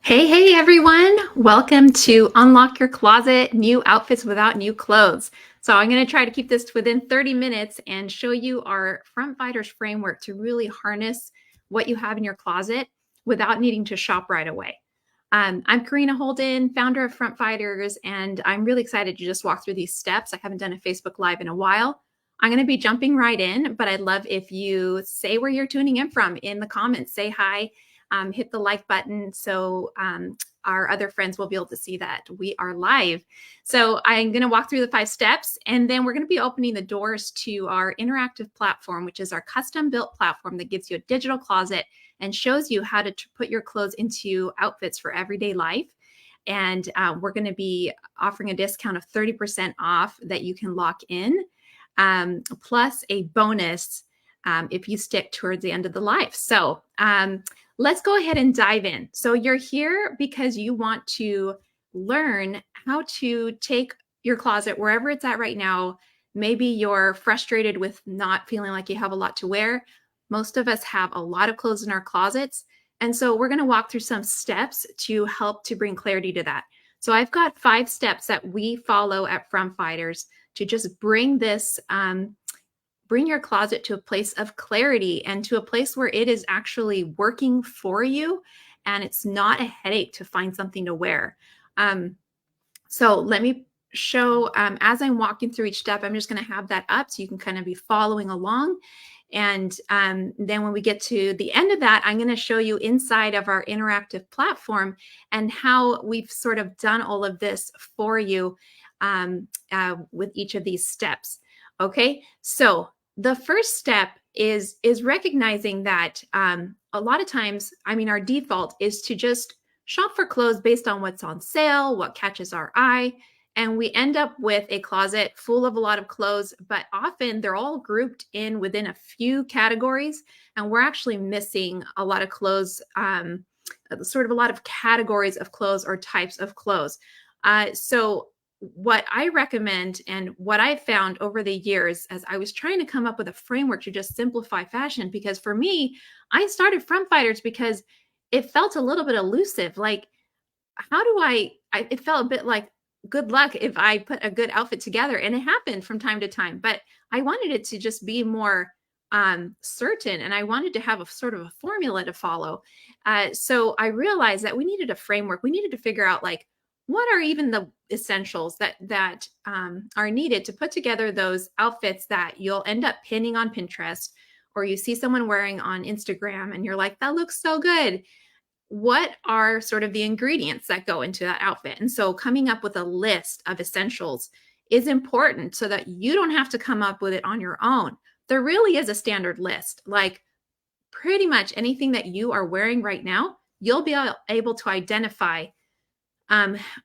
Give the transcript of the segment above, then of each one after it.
Hey everyone. Welcome to Unlock Your Closet, New Outfits Without New Clothes. So I'm going to try to keep this within 30 minutes and show you our Front Fighters framework to really harness what you have in your closet without needing to shop right away. I'm Karina Holden, founder of Front Fighters, and I'm really excited to just walk through these steps. I haven't done a Facebook Live in a while. I'm going to be jumping right in, but I'd love if you say where you're tuning in from in the comments. Say hi, hit the like button so our other friends will be able to see that we are live. So I'm going to walk through the 5 steps, and then we're going to be opening the doors to our interactive platform, which is our custom built platform that gives you a digital closet and shows you how to put your clothes into outfits for everyday life. And we're going to be offering a discount of 30% off that you can lock in, plus a bonus if you stick towards the end of the life. So let's go ahead and dive in. So you're here because you want to learn how to take your closet wherever it's at right now. Maybe you're frustrated with not feeling like you have a lot to wear. Most of us have a lot of clothes in our closets. And so we're going to walk through some steps to help to bring clarity to that. So I've got 5 steps that we follow at Front Fighters to just bring this, bring your closet to a place of clarity and to a place where it is actually working for you and it's not a headache to find something to wear. So let me show, as I'm walking through each step, I'm just going to have that up so you can kind of be following along. And then when we get to the end of that, I'm going to show you inside of our interactive platform and how we've sort of done all of this for you with each of these steps. Okay, so the first step is recognizing that a lot of times, I mean, our default is to just shop for clothes based on what's on sale, what catches our eye, and we end up with a closet full of a lot of clothes, but often they're all grouped in within a few categories, and we're actually missing a lot of clothes, sort of a lot of categories of clothes or types of clothes. So what I recommend and what I've found over the years as I was trying to come up with a framework to just simplify fashion, because for me, I started Front Fighters because it felt a little bit elusive. Like, how do it felt a bit like good luck if I put a good outfit together. And it happened from time to time, but I wanted it to just be more certain. And I wanted to have a sort of a formula to follow. So I realized that we needed a framework. We needed to figure out, like, what are even the essentials that are needed to put together those outfits that you'll end up pinning on Pinterest, or you see someone wearing on Instagram and you're like, that looks so good. What are sort of the ingredients that go into that outfit? And so coming up with a list of essentials is important so that you don't have to come up with it on your own. There really is a standard list. Like, pretty much anything that you are wearing right now, you'll be able to identify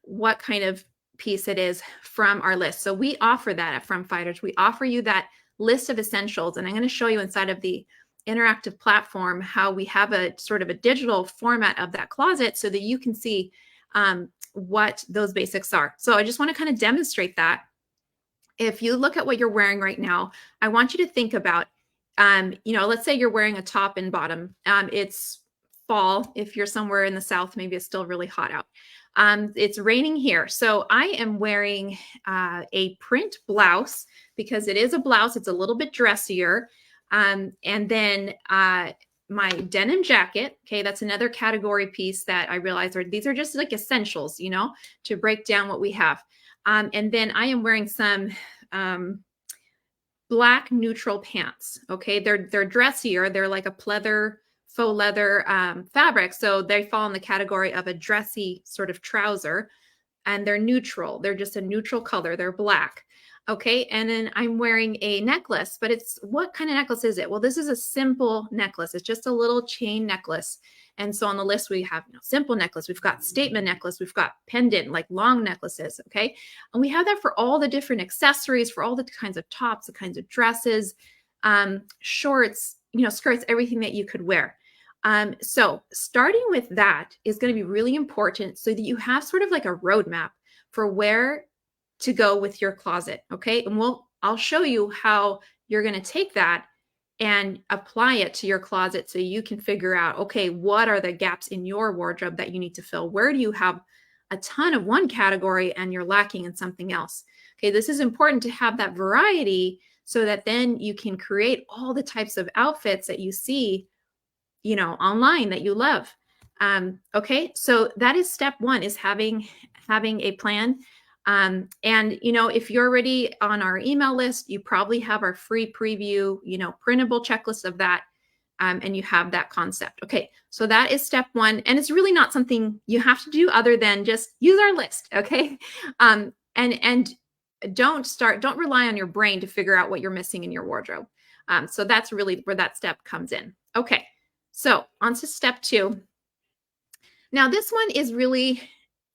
what kind of piece it is from our list. So we offer that at Front Fighters. We offer you that list of essentials, and I'm going to show you inside of the interactive platform how we have a sort of a digital format of that closet so that you can see what those basics are. So I just want to kind of demonstrate that. If you look at what you're wearing right now, I want you to think about, let's say you're wearing a top and bottom. It's fall. If you're somewhere in the South, maybe it's still really hot out. It's raining here. So I am wearing a print blouse because it is a blouse. It's a little bit dressier. And then my denim jacket. Okay, that's another category piece that I realized these are just like essentials, to break down what we have. And then I am wearing some black neutral pants. Okay, they're dressier. They're like a faux leather fabric. So they fall in the category of a dressy sort of trouser, and they're neutral. They're just a neutral color. They're black. Okay. And then I'm wearing a necklace, but what kind of necklace is it? Well, this is a simple necklace. It's just a little chain necklace. And so on the list, we have simple necklace. We've got statement necklace. We've got pendant, like long necklaces. Okay. And we have that for all the different accessories, for all the kinds of tops, the kinds of dresses, shorts, skirts, everything that you could wear. So starting with that is going to be really important so that you have sort of like a roadmap for where to go with your closet. Okay. And I'll show you how you're going to take that and apply it to your closet so you can figure out, okay, what are the gaps in your wardrobe that you need to fill? Where do you have a ton of one category and you're lacking in something else? Okay, this is important to have that variety so that then you can create all the types of outfits that you see, online that you love. Okay, so that is step one, is having a plan. And if you're already on our email list, you probably have our free preview, printable checklist of that. And you have that concept. Okay, so that is step one. And it's really not something you have to do other than just use our list. Okay. And don't rely on your brain to figure out what you're missing in your wardrobe. So that's really where that step comes in. Okay, so on to step two. Now, this one is really,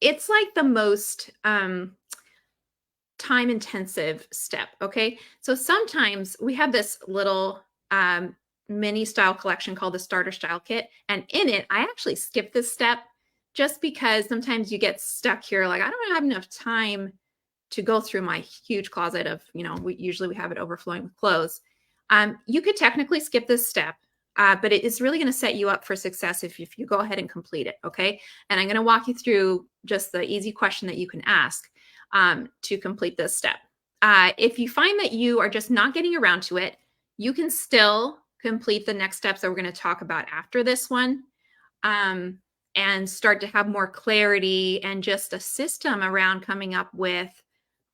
it's like the most time intensive step. Okay. So sometimes we have this little mini style collection called the starter style kit. And in it, I actually skip this step just because sometimes you get stuck here. Like, I don't have enough time to go through my huge closet of, we have it overflowing with clothes. You could technically skip this step, but it is really going to set you up for success if you go ahead and complete it. Okay. And I'm going to walk you through just the easy question that you can ask to complete this step. If you find that you are just not getting around to it, you can still complete the next steps that we're going to talk about after this one, and start to have more clarity and just a system around coming up with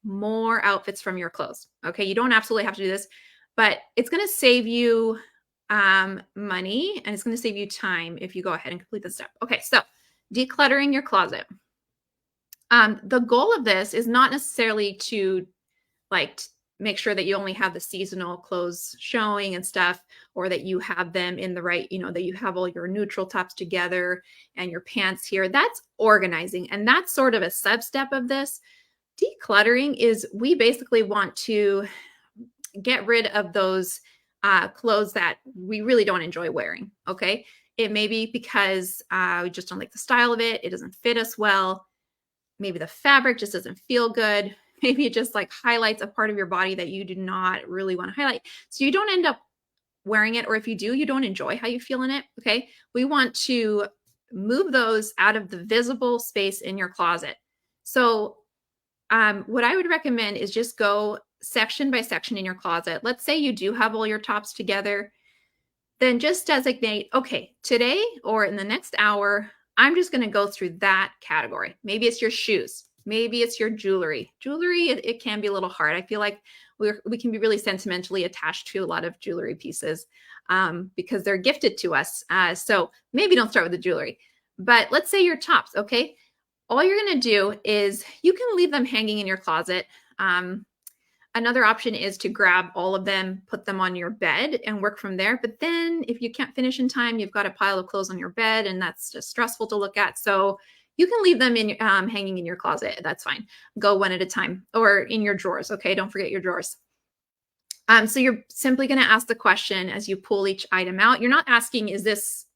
more outfits from your clothes. Okay, you don't absolutely have to do this, but it's going to save you money, and it's going to save you time if you go ahead and complete this step. Okay, so decluttering your closet. The goal of this is not necessarily to make sure that you only have the seasonal clothes showing and stuff, or that you have them in the right, that you have all your neutral tops together and your pants here. That's organizing. And that's sort of a sub step of this. Decluttering is, we basically want to get rid of those clothes that we really don't enjoy wearing. Okay. It may be because we just don't like the style of it. It doesn't fit us well. Maybe the fabric just doesn't feel good. Maybe it just highlights a part of your body that you do not really want to highlight. So you don't end up wearing it. Or if you do, you don't enjoy how you feel in it. Okay. We want to move those out of the visible space in your closet. So what I would recommend is just go section by section in your closet. Let's say you do have all your tops together. Then just designate, okay, today or in the next hour, I'm just going to go through that category. Maybe it's your shoes. Maybe it's your jewelry. Jewelry, it can be a little hard. I feel like we can be really sentimentally attached to a lot of jewelry pieces because they're gifted to us. So maybe don't start with the jewelry. But let's say your tops, okay? All you're going to do is you can leave them hanging in your closet. Another option is to grab all of them, put them on your bed and work from there. But then if you can't finish in time, you've got a pile of clothes on your bed and that's just stressful to look at. So you can leave them in hanging in your closet. That's fine. Go one at a time, or in your drawers. Okay. Don't forget your drawers. So you're simply going to ask the question as you pull each item out. You're not asking, is this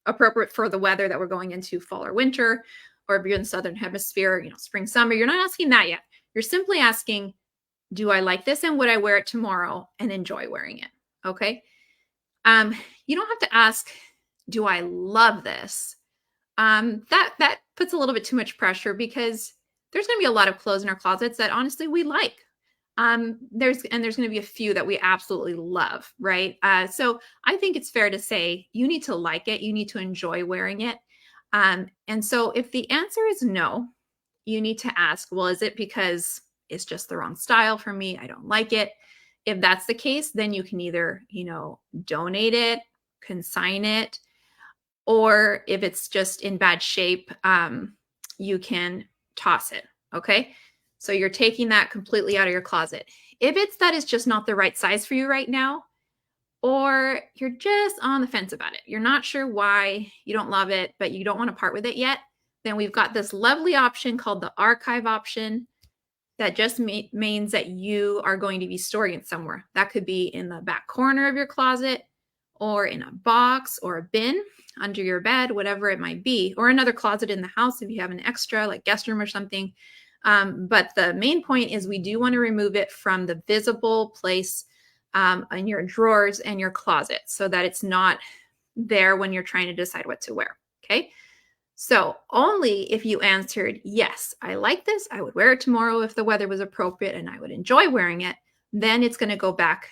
appropriate for the weather that we're going into, fall or winter, or if you're in the Southern Hemisphere, spring, summer. You're not asking that yet. You're simply asking, do I like this and would I wear it tomorrow and enjoy wearing it? Okay. You don't have to ask, do I love this? That puts a little bit too much pressure because there's going to be a lot of clothes in our closets that honestly we like. There's going to be a few that we absolutely love, right? So I think it's fair to say you need to like it. You need to enjoy wearing it. And so if the answer is no, you need to ask, well, is it because it's just the wrong style for me? I don't like it. If that's the case, then you can either, donate it, consign it, or if it's just in bad shape, you can toss it. Okay. So you're taking that completely out of your closet. If it's that it's just not the right size for you right now, or you're just on the fence about it, you're not sure why, you don't love it, but you don't want to part with it yet, then we've got this lovely option called the archive option. That just means that you are going to be storing it somewhere. That could be in the back corner of your closet, or in a box or a bin under your bed, whatever it might be, or another closet in the house if you have an extra like guest room or something. But the main point is we do want to remove it from the visible place in your drawers and your closet so that it's not there when you're trying to decide what to wear. Okay. So only if you answered, yes, I like this, I would wear it tomorrow if the weather was appropriate and I would enjoy wearing it, then it's going to go back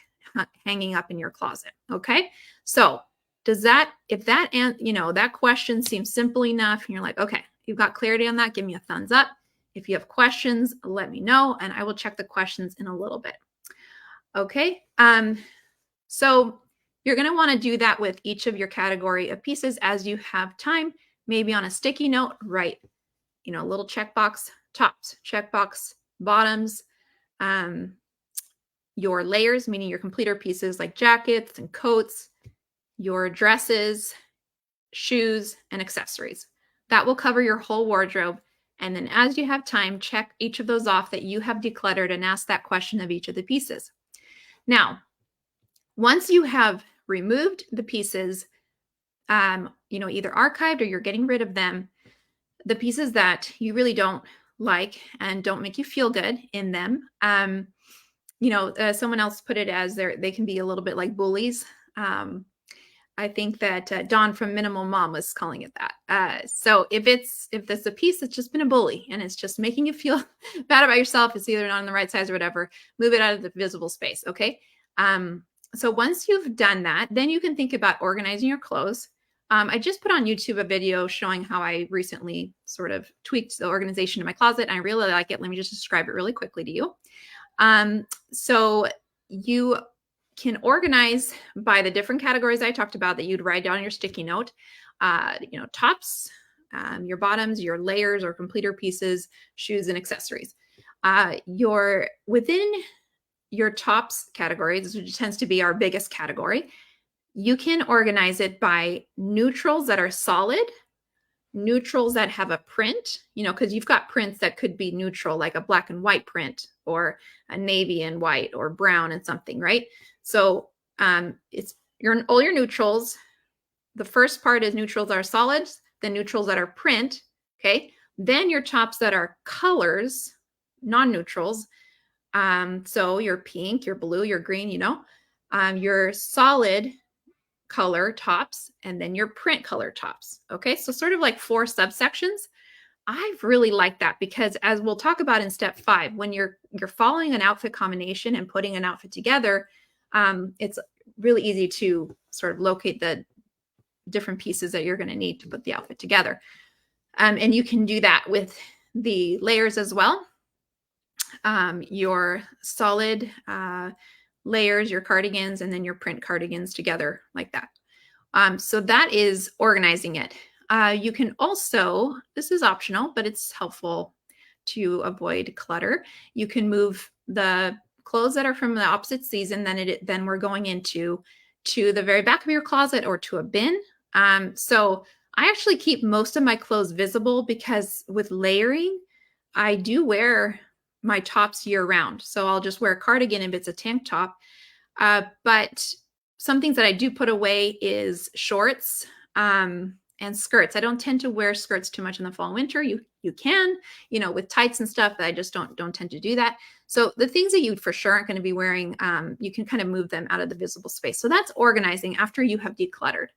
hanging up in your closet. Okay. So does that, if that, that question seems simple enough and you're like, okay, you've got clarity on that, give me a thumbs up. If you have questions, let me know and I will check the questions in a little bit. Okay. So you're going to want to do that with each of your category of pieces as you have time. Maybe on a sticky note, write, a little checkbox, tops, checkbox, bottoms, your layers, meaning your completer pieces like jackets and coats, your dresses, shoes, and accessories. That will cover your whole wardrobe. And then as you have time, check each of those off that you have decluttered and ask that question of each of the pieces. Now, once you have removed the pieces, either archived or you're getting rid of them, the pieces that you really don't like and don't make you feel good in them, someone else put it as they can be a little bit like bullies. I think that Dawn from Minimal Mom was calling it that. So if there's a piece that's just been a bully and it's just making you feel bad about yourself, it's either not in the right size or whatever, move it out of the visible space. Okay. So once you've done that, then you can think about organizing your clothes. I just put on YouTube a video showing how I recently sort of tweaked the organization in my closet. And I really like it. Let me just describe it really quickly to you. So you can organize by the different categories I talked about that you'd write down on your sticky note, tops, your bottoms, your layers or completer pieces, shoes, and accessories. Within your tops categories, which tends to be our biggest category, you can organize it by neutrals that are solid, neutrals that have a print, because you've got prints that could be neutral, like a black and white print or a navy and white or brown and something, right? So it's all your neutrals. The first part is neutrals that are solids, then neutrals that are print, okay? Then your tops that are colors, non-neutrals. So your pink, your blue, your green, your solid color tops, and then your print color tops. Okay, so sort of like 4 subsections. I really like that because, as we'll talk about in step 5, when you're following an outfit combination and putting an outfit together, it's really easy to sort of locate the different pieces that you're going to need to put the outfit together. And you can do that with the layers as well. Your solid layers, your cardigans, and then your print cardigans together like that. So that is organizing it. You can also, this is optional, but it's helpful to avoid clutter. You can move the clothes that are from the opposite season, then we're going into the very back of your closet or to a bin. So I actually keep most of my clothes visible because with layering, I do wear my tops year round. So I'll just wear a cardigan if it's a tank top. But some things that I do put away is shorts and skirts. I don't tend to wear skirts too much in the fall and winter. You can, with tights and stuff, but I just don't tend to do that. So the things that you for sure aren't going to be wearing, you can kind of move them out of the visible space. So that's organizing after you have decluttered.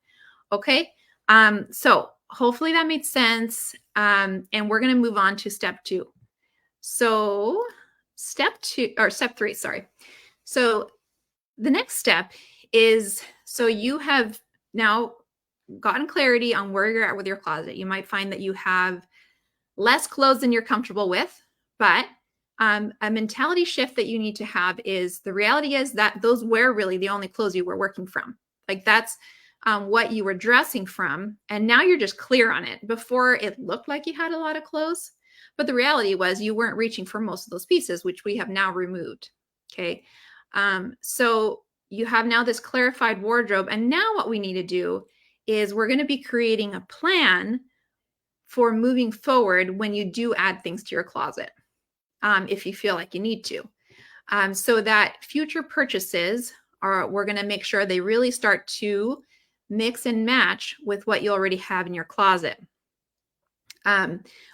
Okay. So hopefully that made sense. And we're going to move on to step 2. So step 3, sorry. So the next step is, so you have now gotten clarity on where you're at with your closet. You might find that you have less clothes than you're comfortable with, but a mentality shift that you need to have is the reality is that those were really the only clothes you were working from. Like that's what you were dressing from. And now you're just clear on it. Before it looked like you had a lot of clothes, but the reality was you weren't reaching for most of those pieces, which we have now removed. Okay. So you have now this clarified wardrobe. And now what we need to do is we're going to be creating a plan for moving forward when you do add things to your closet, if you feel like you need to. So that future purchases we're going to make sure they really start to mix and match with what you already have in your closet.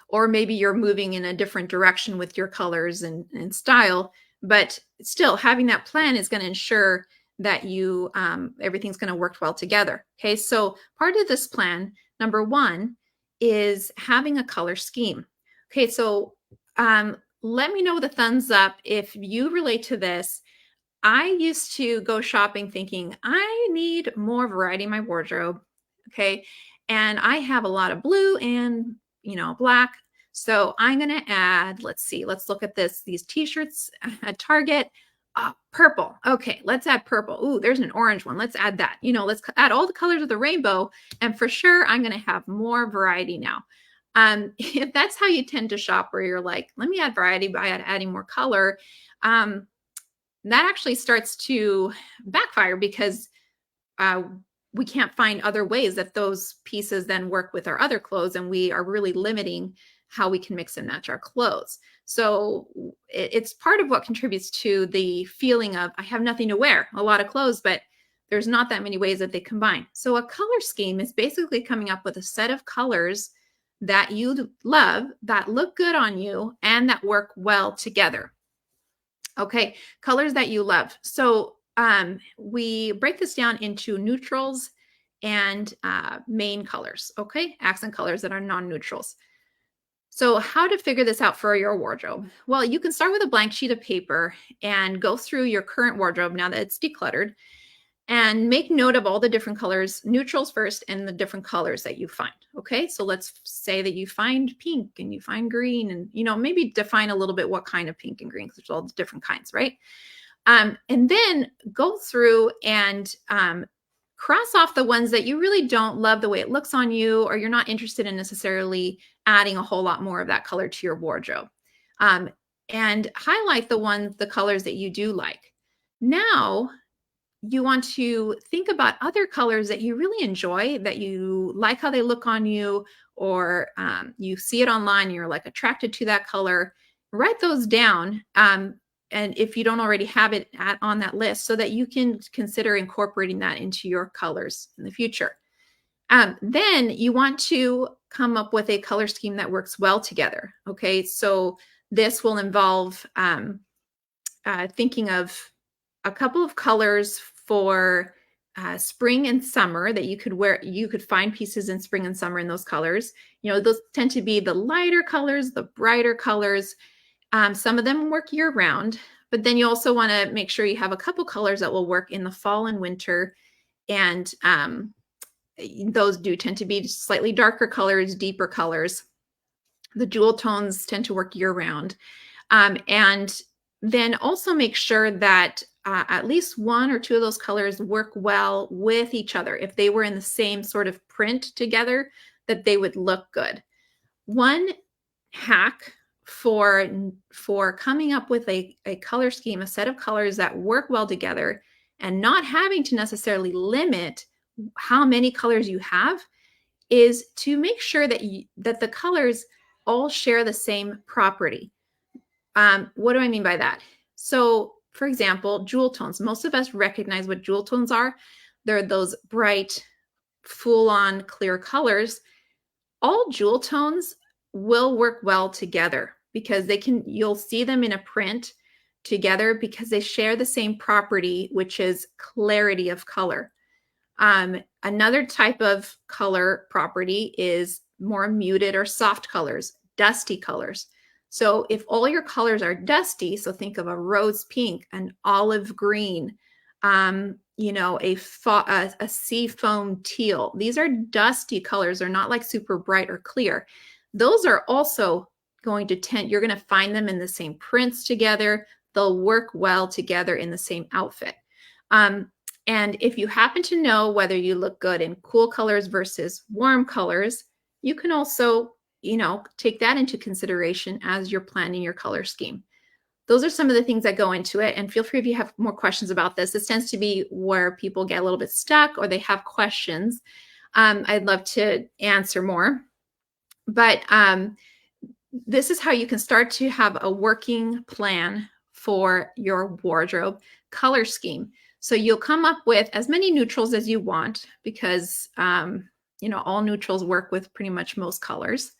Or maybe you're moving in a different direction with your colors and style, but still having that plan is going to ensure that you everything's going to work well together. Okay, so part of this plan, number one, is having a color scheme. Okay, so let me know with a thumbs up if you relate to this. I used to go shopping thinking I need more variety in my wardrobe. Okay. And I have a lot of blue and, black. So I'm going to add, let's see, let's look at this. These t-shirts at Target, purple. Okay. Let's add purple. Ooh, there's an orange one. Let's add that. Let's add all the colors of the rainbow. And for sure, I'm going to have more variety now. If that's how you tend to shop, where you're like, let me add variety by adding more color, that actually starts to backfire because uh, we can't find other ways that those pieces then work with our other clothes, and we are really limiting how we can mix and match our clothes. So it's part of what contributes to the feeling of I have nothing to wear, a lot of clothes, but there's not that many ways that they combine. So a color scheme is basically coming up with a set of colors that you love, that look good on you, and that work well together. Okay, colors that you love. So we break this down into neutrals and main colors, okay? Accent colors that are non-neutrals. So how to figure this out for your wardrobe? Well, you can start with a blank sheet of paper and go through your current wardrobe now that it's decluttered, and make note of all the different colors, neutrals first, and the different colors that you find. Okay, so let's say that you find pink and you find green, and maybe define a little bit what kind of pink and green, because there's all the different kinds, right? And then go through and cross off the ones that you really don't love the way it looks on you, or you're not interested in necessarily adding a whole lot more of that color to your wardrobe. And highlight the colors that you do like. Now, you want to think about other colors that you really enjoy, that you like how they look on you, or you see it online, you're like attracted to that color. Write those down. And if you don't already have it on that list, so that you can consider incorporating that into your colors in the future. Then you want to come up with a color scheme that works well together. Okay, so this will involve thinking of a couple of colors for spring and summer that you could wear. You could find pieces in spring and summer in those colors. Those tend to be the lighter colors, the brighter colors. Some of them work year round, but then you also want to make sure you have a couple colors that will work in the fall and winter. And those do tend to be slightly darker colors, deeper colors. The jewel tones tend to work year round. And then also make sure that at least one or two of those colors work well with each other. If they were in the same sort of print together, that they would look good. One hack for coming up with a color scheme, a set of colors that work well together, and not having to necessarily limit how many colors you have, is to make sure that that the colors all share the same property. What do I mean by that? So, for example, jewel tones. Most of us recognize what jewel tones are. They're those bright, full-on clear colors. All jewel tones will work well together because you'll see them in a print together because they share the same property, which is clarity of color. Another type of color property is more muted or soft colors, dusty colors. So if all your colors are dusty, so think of a rose pink, an olive green, a sea foam teal. These are dusty colors. They're not like super bright or clear. Those are also going to you're going to find them in the same prints together. They'll work well together in the same outfit. And if you happen to know whether you look good in cool colors versus warm colors, you can also, take that into consideration as you're planning your color scheme. Those are some of the things that go into it. And feel free if you have more questions about this. This tends to be where people get a little bit stuck or they have questions. I'd love to answer more. But this is how you can start to have a working plan for your wardrobe color scheme. So you'll come up with as many neutrals as you want because, all neutrals work with pretty much most colors.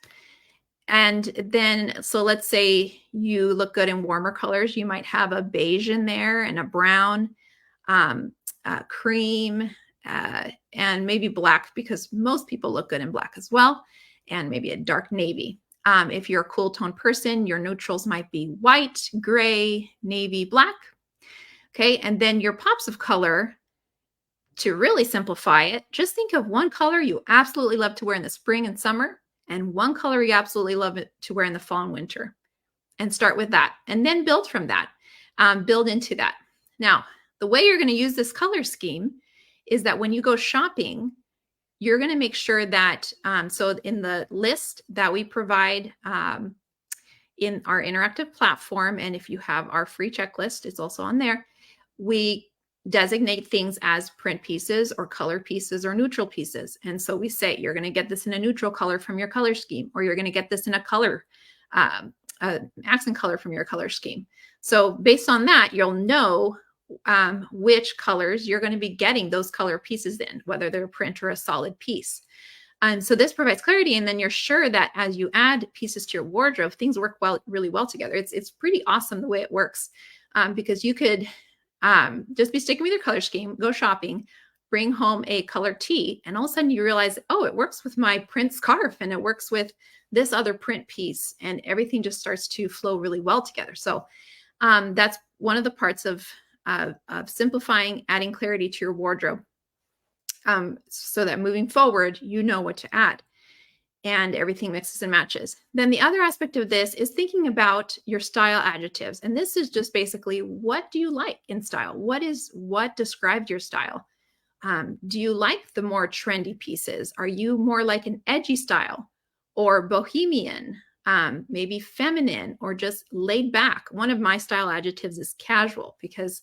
And then, so let's say you look good in warmer colors. You might have a beige in there and a brown. cream, and maybe black, because most people look good in black as well, and maybe a dark navy. If you're a cool tone person, your neutrals might be white, gray, navy, black. Okay, and then your pops of color, to really simplify it, just think of one color you absolutely love to wear in the spring and summer, and one color you absolutely love to wear in the fall and winter. And start with that, and then build from that, build into that. Now, the way you're going to use this color scheme is that when you go shopping, you're going to make sure that, so in the list that we provide in our interactive platform, and if you have our free checklist, it's also on there, we designate things as print pieces or color pieces or neutral pieces. And so we say, you're going to get this in a neutral color from your color scheme, or you're going to get this in a color, accent color from your color scheme. So based on that, you'll know which colors you're going to be getting those color pieces in, whether they're a print or a solid piece. And so this provides clarity, and then you're sure that as you add pieces to your wardrobe, things work really well together. It's pretty awesome the way it works, because you could just be sticking with your color scheme, go shopping, bring home a color tee, and all of a sudden you realize, oh, it works with my print scarf, and it works with this other print piece, and everything just starts to flow really well together. So that's one of the parts of simplifying, adding clarity to your wardrobe, so that moving forward, you know what to add and everything mixes and matches. Then the other aspect of this is thinking about your style adjectives. And this is just basically, what do you like in style? What described your style? Do you like the more trendy pieces? Are you more like an edgy style or bohemian, maybe feminine, or just laid back? One of my style adjectives is casual, because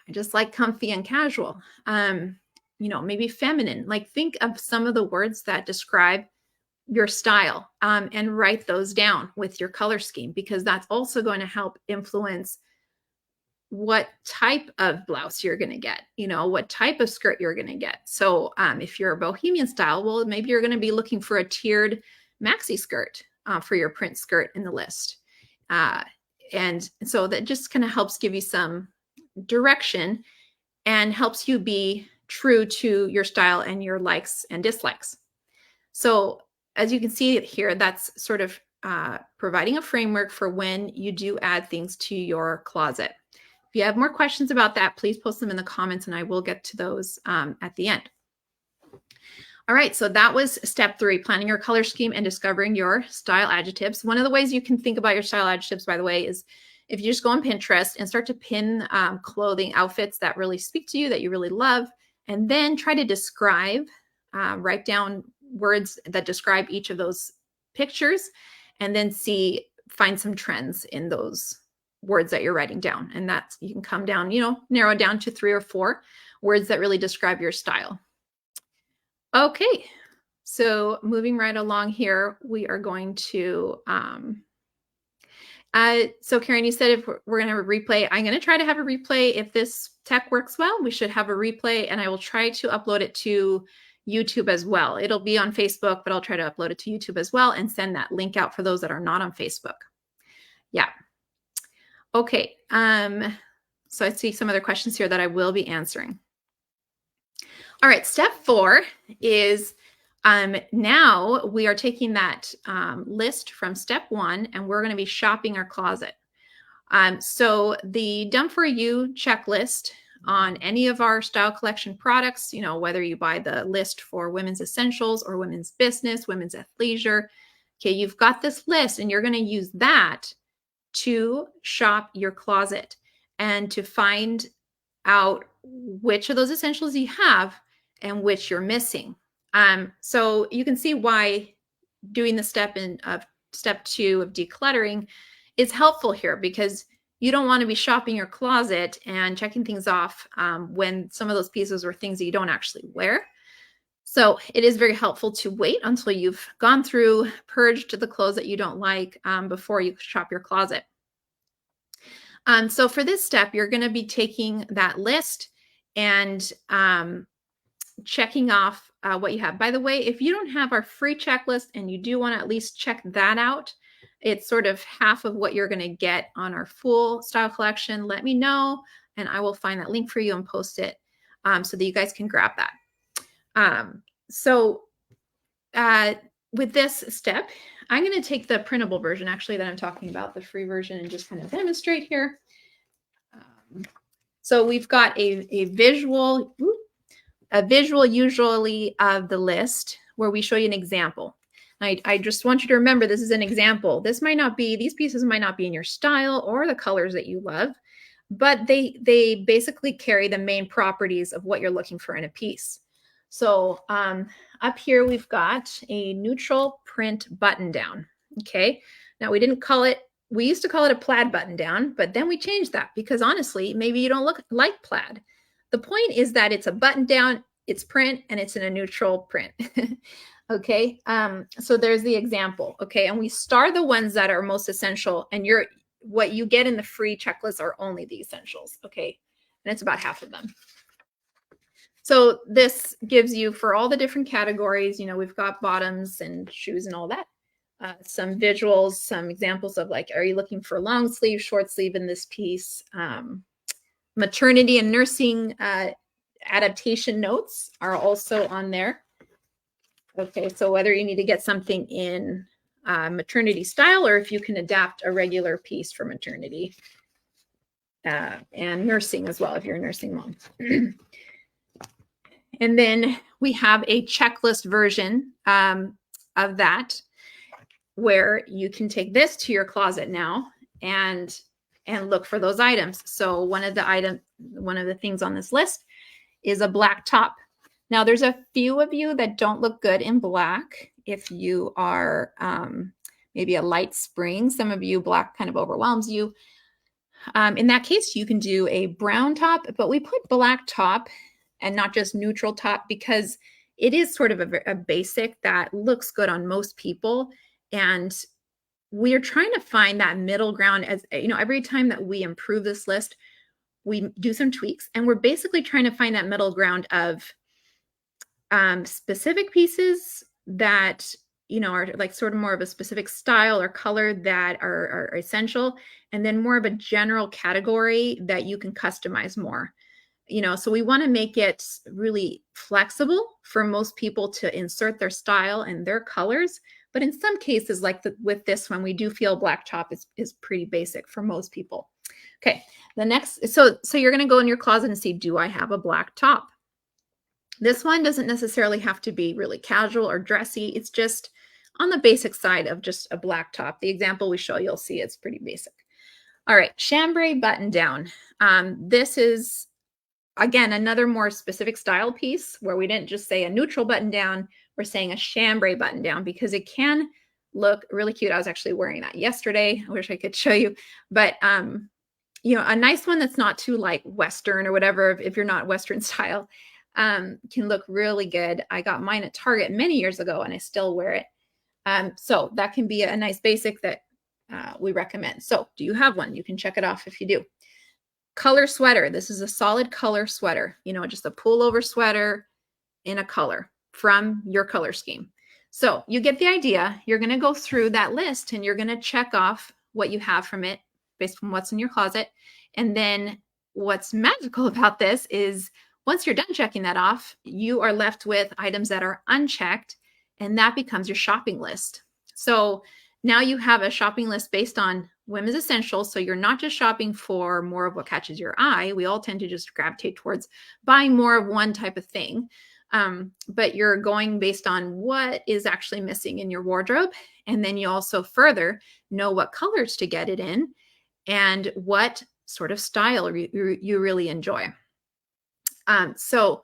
I just like comfy and casual. Maybe feminine. Like, think of some of the words that describe your style, and write those down with your color scheme, because that's also going to help influence what type of blouse you're going to get, what type of skirt you're going to get. So if you're a bohemian style, well, maybe you're going to be looking for a tiered maxi skirt for your print skirt in the list. And so that just kind of helps give you some direction and helps you be true to your style and your likes and dislikes. So as you can see here, that's sort of providing a framework for when you do add things to your closet. If you have more questions about that, please post them in the comments, and I will get to those at the end. All right, so that was step 3, planning your color scheme and discovering your style adjectives. One of the ways you can think about your style adjectives, by the way, is if you just go on Pinterest and start to pin clothing outfits that really speak to you, that you really love, and then try to describe, write down words that describe each of those pictures, and then find some trends in those words that you're writing down. And that's, you can come down, narrow down to 3 or 4 words that really describe your style. Okay, so moving right along here, we are going to, so Karen, you said if we're going to have a replay, I'm going to try to have a replay. If this tech works well, we should have a replay, and I will try to upload it to YouTube as well. It'll be on Facebook, but I'll try to upload it to YouTube as well and send that link out for those that are not on Facebook. Yeah. Okay. So I see some other questions here that I will be answering. All right. Step 4 is now we are taking that list from step 1, and we're going to be shopping our closet. So the Done For You checklist on any of our style collection products, whether you buy the list for women's essentials or women's business, women's athleisure, okay, you've got this list, and you're going to use that to shop your closet and to find out which of those essentials you have and which you're missing. So you can see why doing the step 2 of decluttering is helpful here, because you don't want to be shopping your closet and checking things off when some of those pieces are things that you don't actually wear. So it is very helpful to wait until you've gone through, purged the clothes that you don't like before you shop your closet. So for this step, you're going to be taking that list and checking off what you have. By the way, if you don't have our free checklist and you do want to at least check that out, it's sort of half of what you're going to get on our full style collection. Let me know, and I will find that link for you and post it so that you guys can grab that. So with this step, I'm going to take the printable version actually that I'm talking about, the free version, and just kind of demonstrate here. So we've got a visual usually of the list where we show you an example. I just want you to remember this is an example. This might not be, these pieces might not be in your style or the colors that you love, but they basically carry the main properties of what you're looking for in a piece. So up here we've got a neutral print button down. Okay, now we used to call it a plaid button down, but then we changed that because honestly, maybe you don't look like plaid. The point is that it's a button down, it's print, and it's in a neutral print. Okay, so there's the example. Okay, and we star the ones that are most essential, and what you get in the free checklist are only the essentials. Okay, and it's about half of them. So this gives you, for all the different categories, we've got bottoms and shoes and all that. Some visuals, some examples of like, are you looking for long sleeve, short sleeve in this piece? Maternity and nursing adaptation notes are also on there. Okay, so whether you need to get something in maternity style or if you can adapt a regular piece for maternity and nursing as well, if you're a nursing mom. And then we have a checklist version of that where you can take this to your closet now and look for those items. So one of the things on this list is a black top. Now there's a few of you that don't look good in black. If you are maybe a light spring, some of you black kind of overwhelms you. In that case, you can do a brown top, but we put black top and not just neutral top because it is sort of a basic that looks good on most people. And we're trying to find that middle ground. As every time that we improve this list, we do some tweaks, and we're basically trying to find that middle ground of specific pieces that are like sort of more of a specific style or color that are essential, and then more of a general category that you can customize more. So we want to make it really flexible for most people to insert their style and their colors. But in some cases, like with this one, we do feel black top is pretty basic for most people. Okay, the next, so you're going to go in your closet and see, do I have a black top? This one doesn't necessarily have to be really casual or dressy. It's just on the basic side of just a black top. The example we show, you'll see it's pretty basic. All right, chambray button down. This is, again, another more specific style piece where we didn't just say a neutral button down, we're saying a chambray button down because it can look really cute. I was actually wearing that yesterday. I wish I could show you, but a nice one that's not too like Western or whatever, if you're not Western style, can look really good. I got mine at Target many years ago and I still wear it. So that can be a nice basic that we recommend. So do you have one? You can check it off if you do. Color sweater. This is a solid color sweater, just a pullover sweater in a color from your color scheme. So you get the idea. You're going to go through that list and you're going to check off what you have from it based on what's in your closet. And then what's magical about this is once you're done checking that off, you are left with items that are unchecked, and that becomes your shopping list. So now you have a shopping list based on women's essentials. So you're not just shopping for more of what catches your eye. We all tend to just gravitate towards buying more of one type of thing. But you're going based on what is actually missing in your wardrobe. And then you also further know what colors to get it in and what sort of style you really enjoy. So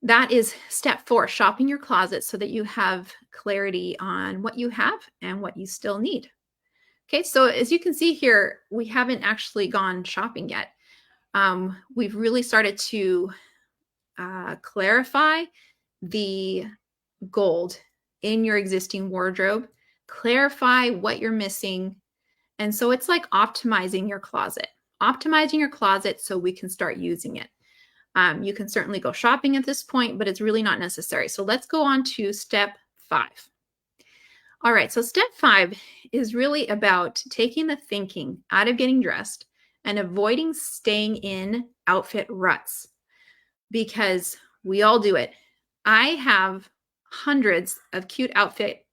that is step 4, shopping your closet so that you have clarity on what you have and what you still need. Okay, so as you can see here, we haven't actually gone shopping yet. We've really started to clarify the gold in your existing wardrobe, clarify what you're missing. And so it's like optimizing your closet so we can start using it. You can certainly go shopping at this point, but it's really not necessary. So let's go on to step 5. All right, so step 5 is really about taking the thinking out of getting dressed and avoiding staying in outfit ruts. because we all do it. I have hundreds of cute outfit,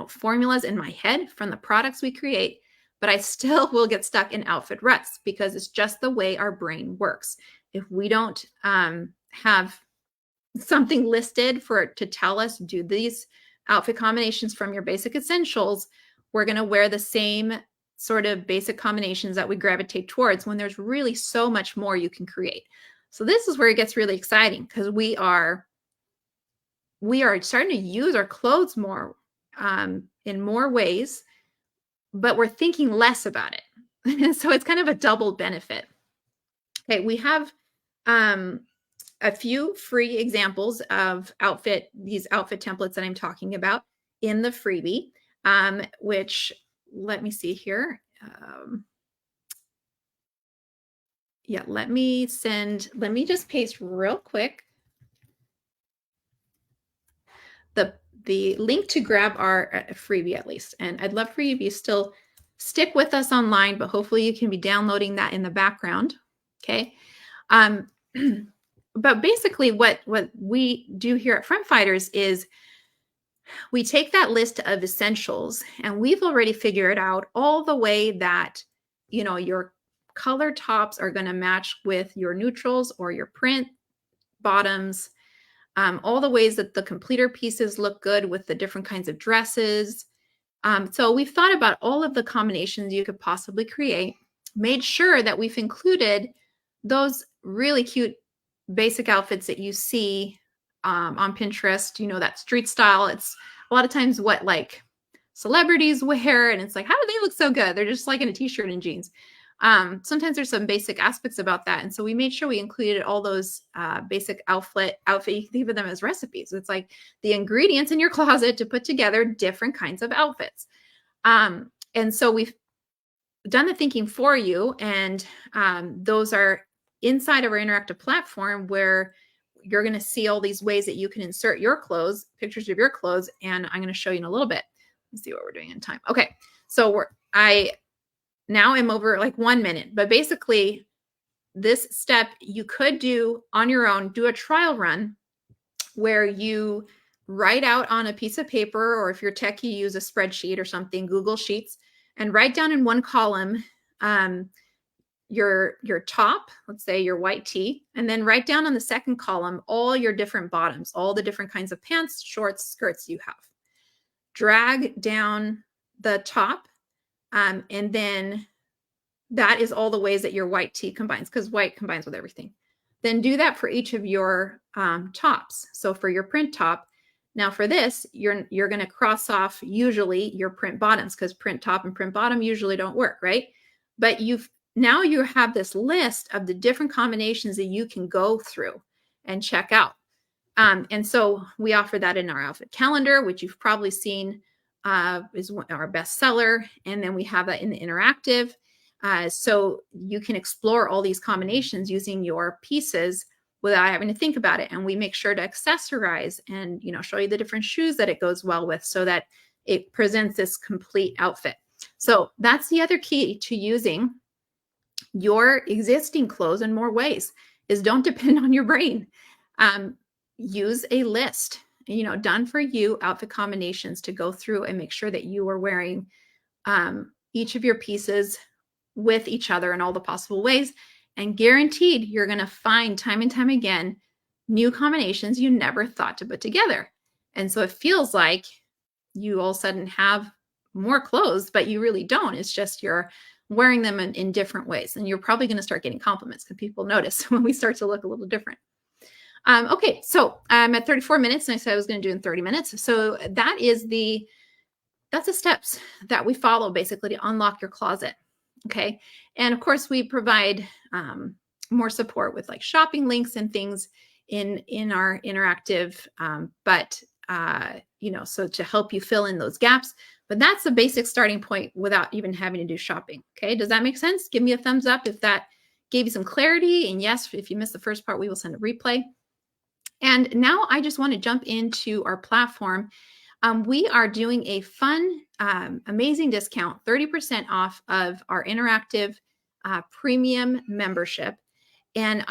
formulas in my head from the products we create, but I still will get stuck in outfit ruts because it's just the way our brain works. If we don't have something listed for it to tell us, do these outfit combinations from your basic essentials, we're going to wear the same sort of basic combinations that we gravitate towards when there's really so much more you can create. So this is where it gets really exciting because we are starting to use our clothes more in more ways, but we're thinking less about it. So it's kind of a double benefit. Okay, we have a few free examples of these outfit templates that I'm talking about in the freebie, which let me see here. Yeah, let me just paste real quick the link to grab our freebie at least. And I'd love for you if you still stick with us online, but hopefully you can be downloading that in the background. Okay. But basically what we do here at Front Fighters is we take that list of essentials and we've already figured out all the way that, your color tops are going to match with your neutrals or your print bottoms, all the ways that the completer pieces look good with the different kinds of dresses. So we've thought about all of the combinations you could possibly create, made sure that we've included those really cute basic outfits that you see on Pinterest, that street style. It's a lot of times what like celebrities wear, and it's like, how do they look so good? They're just like in a t-shirt and jeans. Sometimes there's some basic aspects about that. And so we made sure we included all those basic outfit. You can think of them as recipes. It's like the ingredients in your closet to put together different kinds of outfits. And so we've done the thinking for you. And those are inside of our interactive platform where you're going to see all these ways that you can insert your clothes, pictures of your clothes. And I'm going to show you in a little bit. Let's see what we're doing in time. Okay. So now I'm over like 1 minute, but basically this step you could do on your own, do a trial run where you write out on a piece of paper, or if you're techie, use a spreadsheet or something, Google Sheets, and write down in one column your top, let's say your white tee, and then write down on the second column all your different bottoms, all the different kinds of pants, shorts, skirts you have. Drag down the top, and then that is all the ways that your white tee combines, because white combines with everything. Then do that for each of your tops. So for your print top, now for this, you're going to cross off usually your print bottoms, because print top and print bottom usually don't work, right? But now you have this list of the different combinations that you can go through and check out. And so we offer that in our outfit calendar, which you've probably seen is our best seller. And then we have that in the interactive. So you can explore all these combinations using your pieces without having to think about it. And we make sure to accessorize and, show you the different shoes that it goes well with so that it presents this complete outfit. So that's the other key to using your existing clothes in more ways is don't depend on your brain. Use a list, done for you outfit combinations to go through and make sure that you are wearing each of your pieces with each other in all the possible ways. And guaranteed, you're going to find time and time again new combinations you never thought to put together. And so it feels like you all of a sudden have more clothes, but you really don't. It's just you're wearing them in different ways. And you're probably going to start getting compliments because people notice when we start to look a little different. Okay, so I'm at 34 minutes and I said I was going to do in 30 minutes. So that's the steps that we follow basically to unlock your closet. Okay. And of course we provide more support with like shopping links and things in our interactive, so to help you fill in those gaps. But that's the basic starting point without even having to do shopping. Okay. Does that make sense? Give me a thumbs up if that gave you some clarity. And yes, if you missed the first part, we will send a replay. And now I just want to jump into our platform. We are doing a fun, amazing discount, 30% off of our interactive premium membership. And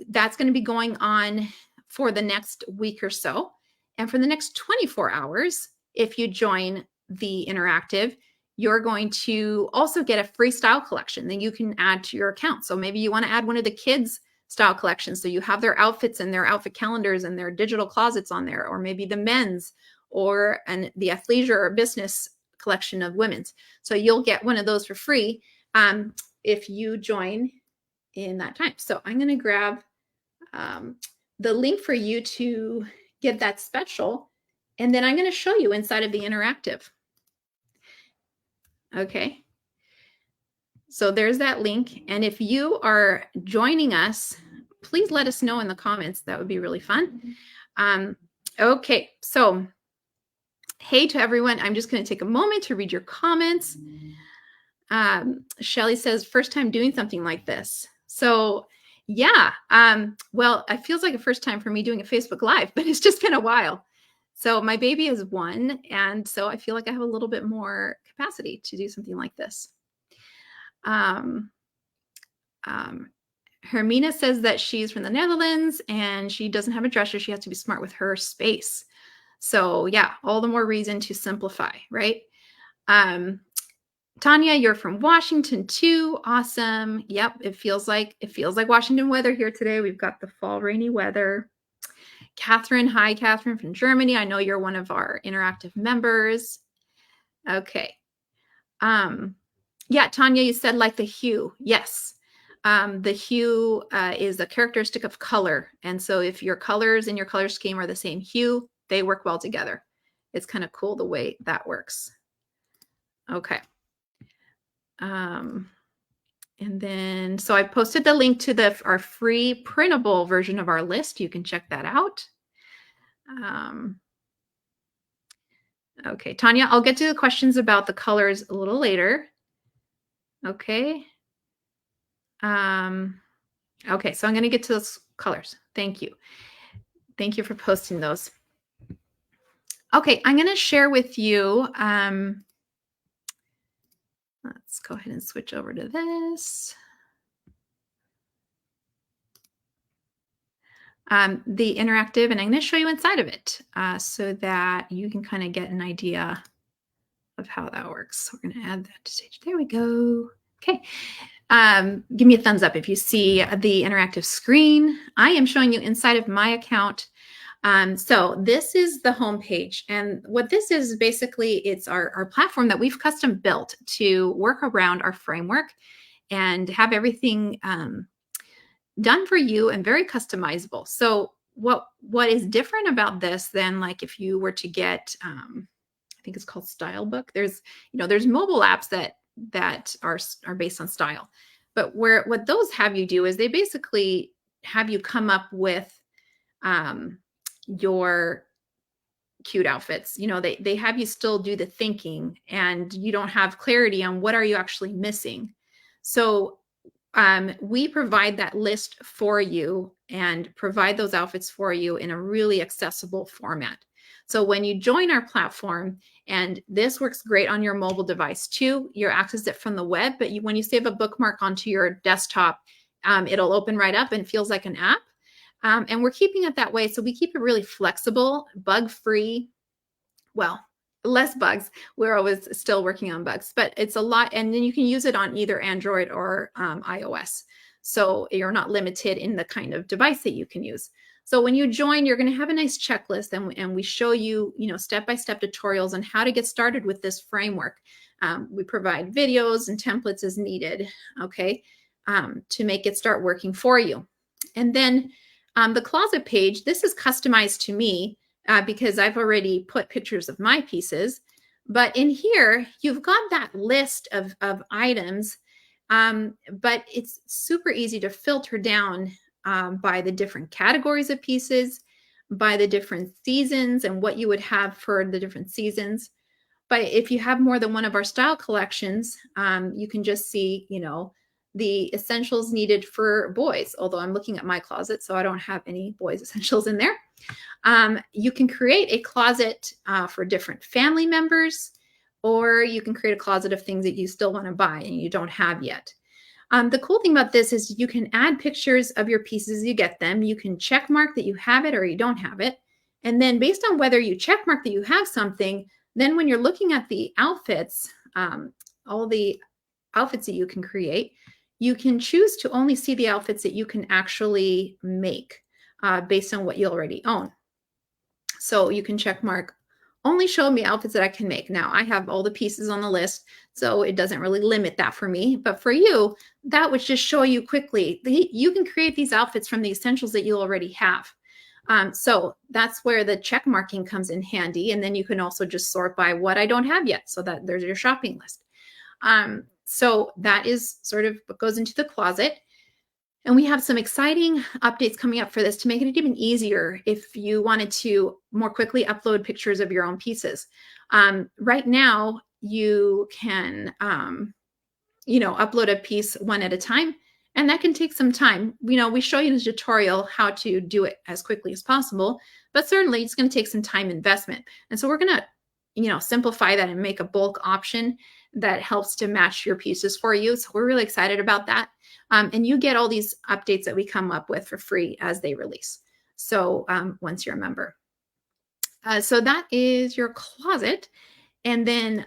that's going to be going on for the next week or so. And for the next 24 hours, if you join the interactive, you're going to also get a free style collection that you can add to your account. So maybe you want to add one of the kids' style collections. So you have their outfits and their outfit calendars and their digital closets on there, or maybe the men's or the athleisure or business collection of women's. So you'll get one of those for free if you join in that time. So I'm going to grab the link for you to get that special, and then I'm going to show you inside of the interactive. Okay. So there's that link. And if you are joining us, please let us know in the comments. That would be really fun. Okay. So hey to everyone. I'm just going to take a moment to read your comments. Shelly says, first time doing something like this. So yeah, well, it feels like a first time for me doing a Facebook Live, but it's just been a while. So my baby is 1, and so I feel like I have a little bit more capacity to do something like this. Hermina says that she's from the Netherlands and she doesn't have a dresser. She has to be smart with her space. So yeah, all the more reason to simplify, right? Tanya, you're from Washington too. Awesome. Yep, it feels like Washington weather here today. We've got the fall rainy weather. Catherine, hi, Catherine from Germany. I know you're one of our interactive members. Okay. Yeah, Tanya, you said like the hue. Yes. The hue is a characteristic of color. And so if your colors in your color scheme are the same hue, they work well together. It's kind of cool the way that works. Okay. And then, so I posted the link to our free printable version of our list. You can check that out. Okay, Tanya, I'll get to the questions about the colors a little later. Okay. Okay, so I'm going to get to those colors. Thank you. Thank you for posting those. Okay, I'm going to share with you. Let's go ahead and switch over to this. The interactive, and I'm going to show you inside of it so that you can kind of get an idea of how that works. So we're going to add that to stage. There we go. Okay. Give me a thumbs up if you see the interactive screen. I am showing you inside of my account. So this is the home page. And what this is basically, it's our platform that we've custom built to work around our framework and have everything done for you and very customizable. So what is different about this than like if you were to get, I think it's called Style Book. There's mobile apps that are based on style, but what those have you do is they basically have you come up with your cute outfits. They have you still do the thinking, and you don't have clarity on what are you actually missing. So we provide that list for you and provide those outfits for you in a really accessible format. So when you join our platform, and this works great on your mobile device too, you access it from the web, but when you save a bookmark onto your desktop, it'll open right up and feels like an app. And we're keeping it that way. So we keep it really flexible, bug-free. Well, less bugs. We're always still working on bugs, but it's a lot. And then you can use it on either Android or iOS. So you're not limited in the kind of device that you can use. So when you join, you're going to have a nice checklist, and we show you, step-by-step tutorials on how to get started with this framework. We provide videos and templates as needed, okay, to make it start working for you. And then the closet page, this is customized to me because I've already put pictures of my pieces. But in here, you've got that list of items, but it's super easy to filter down by the different categories of pieces, by the different seasons and what you would have for the different seasons. But if you have more than one of our style collections, you can just see, the essentials needed for boys, although I'm looking at my closet, so I don't have any boys essentials in there. You can create a closet for different family members, or you can create a closet of things that you still want to buy and you don't have yet. The cool thing about this is you can add pictures of your pieces as you get them. You can check mark that you have it or you don't have it. And then based on whether you check mark that you have something, then when you're looking at the outfits, all the outfits that you can create, you can choose to only see the outfits that you can actually make based on what you already own. So you can check mark, only show me outfits that I can make. Now I have all the pieces on the list, so it doesn't really limit that for me. But for you, that would just show you quickly, you can create these outfits from the essentials that you already have. So that's where the check marking comes in handy. And then you can also just sort by what I don't have yet, so that there's your shopping list. So that is sort of what goes into the closet. And we have some exciting updates coming up for this to make it even easier if you wanted to more quickly upload pictures of your own pieces. Right now, you can, upload a piece one at a time, and that can take some time. We show you in the tutorial how to do it as quickly as possible, but certainly it's going to take some time investment. And so we're going to, simplify that and make a bulk option that helps to match your pieces for you. So we're really excited about that. And you get all these updates that we come up with for free as they release. So once you're a member. So that is your closet. And then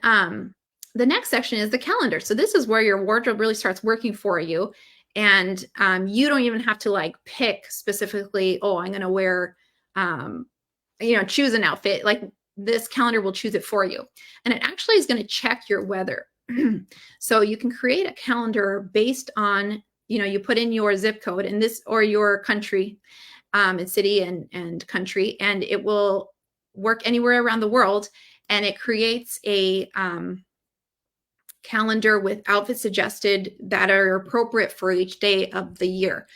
the next section is the calendar. So this is where your wardrobe really starts working for you. And you don't even have to pick specifically, oh, I'm going to wear, choose an outfit. Like this calendar will choose it for you. And it actually is going to check your weather. So you can create a calendar based on, you put in your zip code and this, or your country, and city and country, and it will work anywhere around the world. And it creates a calendar with outfits suggested that are appropriate for each day of the year.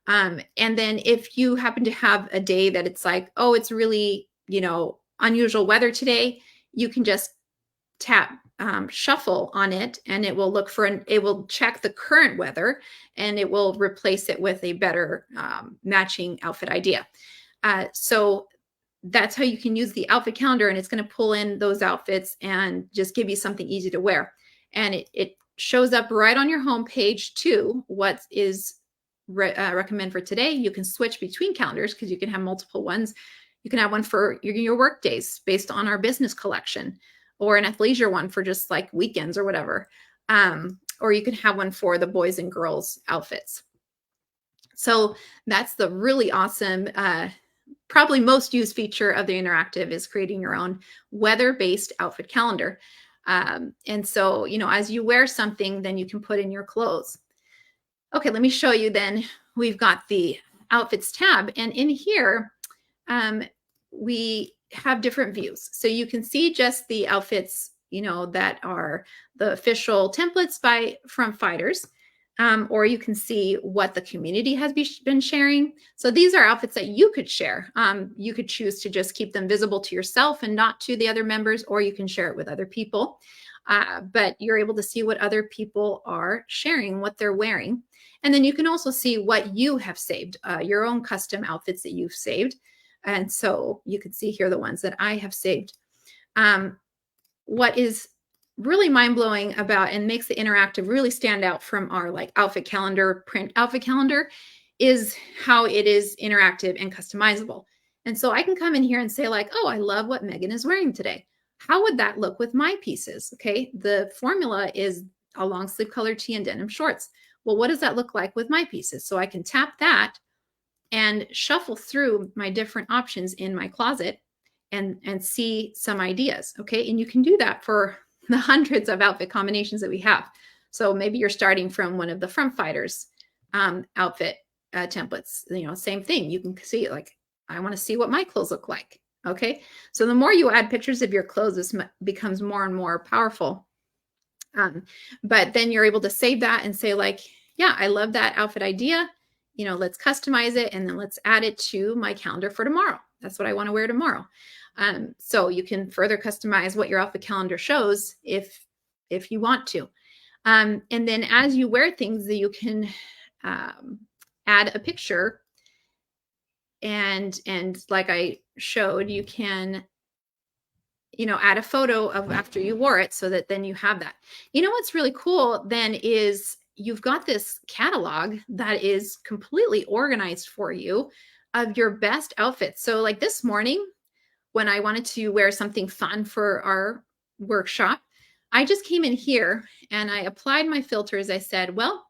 And then if you happen to have a day that it's like, oh, it's really, unusual weather today, you can just tap shuffle on it, and it will look for it will check the current weather, and it will replace it with a better matching outfit idea. So that's how you can use the outfit calendar, and it's going to pull in those outfits and just give you something easy to wear. And it shows up right on your home page too, what is recommend for today. You can switch between calendars because you can have multiple ones. You can have one for your work days based on our business collection, or an athleisure one for just like weekends or whatever. Or you can have one for the boys and girls outfits. So that's the really awesome, probably most used feature of the interactive, is creating your own weather-based outfit calendar. And so, as you wear something, then you can put in your clothes. Okay, let me show you then. We've got the outfits tab, and in here, we have different views. So you can see just the outfits, that are the official templates from fighters, or you can see what the community has been sharing. So these are outfits that you could share. You could choose to just keep them visible to yourself and not to the other members, or you can share it with other people. But you're able to see what other people are sharing, what they're wearing. And then you can also see what you have saved, your own custom outfits that you've saved. And so you can see here the ones that I have saved. What is really mind-blowing about and makes the interactive really stand out from our outfit calendar, print outfit calendar, is how it is interactive and customizable. And so I can come in here and say oh, I love what Megan is wearing today. How would that look with my pieces? Okay, the formula is a long sleeve color tee and denim shorts. Well, what does that look like with my pieces? So I can tap that and shuffle through my different options in my closet and see some ideas. Okay, and you can do that for the hundreds of outfit combinations that we have. So maybe you're starting from one of the Front Fighters outfit templates. Same thing. You can see I want to see what my clothes look like. Okay, so the more you add pictures of your clothes, this becomes more and more powerful. But then you're able to save that and say yeah, I love that outfit idea. Let's customize it, and then let's add it to my calendar for tomorrow. That's what I want to wear tomorrow. So you can further customize what your outfit calendar shows if you want to. And then as you wear things, you can add a picture, and like I showed, you can add a photo of after you wore it, so that then you have that. What's really cool then is you've got this catalog that is completely organized for you of your best outfits. So like this morning, when I wanted to wear something fun for our workshop, I just came in here and I applied my filters. I said, well,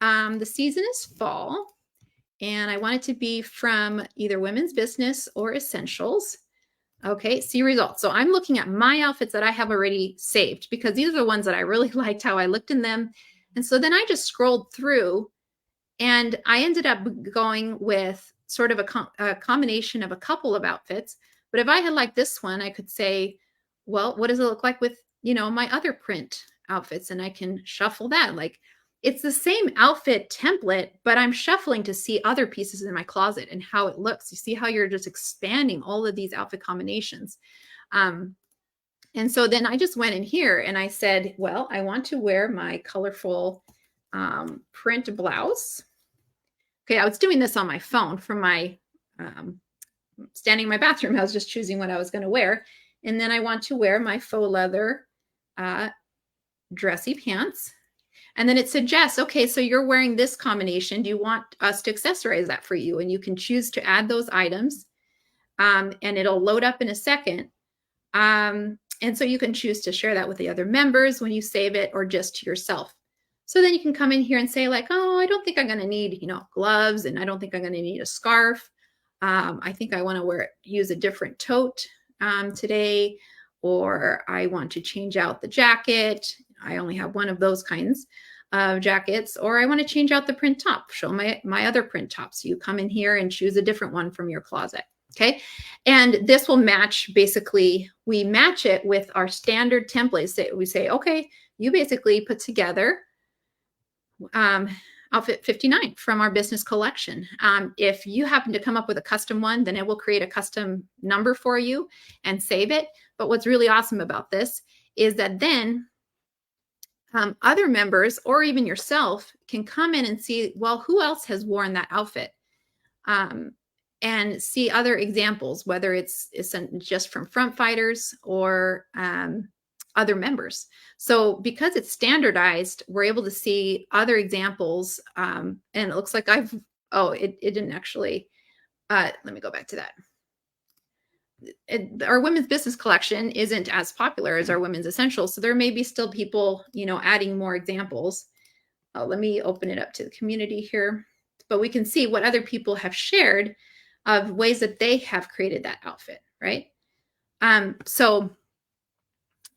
the season is fall, and I want it to be from either women's business or essentials. Okay, see results. So I'm looking at my outfits that I have already saved because these are the ones that I really liked how I looked in them. And so then I just scrolled through and I ended up going with sort of a combination of a couple of outfits. But if I had like this one, I could say, well, what does it look like with, my other print outfits? And I can shuffle that. Like it's the same outfit template, but I'm shuffling to see other pieces in my closet and how it looks. You see how you're just expanding all of these outfit combinations. And so then I just went in here and I said, well, I want to wear my colorful print blouse. Okay, I was doing this on my phone from my standing in my bathroom. I was just choosing what I was going to wear. And then I want to wear my faux leather dressy pants. And then it suggests, okay, so you're wearing this combination. Do you want us to accessorize that for you? And you can choose to add those items. And it'll load up in a second. And so you can choose to share that with the other members when you save it or just to yourself. So then you can come in here and say like, oh, I don't think I'm going to need, gloves, and I don't think I'm going to need a scarf. I think I want to use a different tote today, or I want to change out the jacket. I only have one of those kinds of jackets, or I want to change out the print top, show my other print tops. So you come in here and choose a different one from your closet. Okay. And this will match, basically, we match it with our standard templates that we say, okay, you basically put together outfit 59 from our business collection. If you happen to come up with a custom one, then it will create a custom number for you and save it. But what's really awesome about this is that then other members or even yourself can come in and see, well, who else has worn that outfit? And see other examples, whether it's just from front fighters or other members. So because it's standardized, we're able to see other examples. And it looks like it didn't actually, let me go back to that. Our women's business collection isn't as popular as our women's essentials. So there may be still people, adding more examples. Let me open it up to the community here. But we can see what other people have shared of ways that they have created that outfit, right? So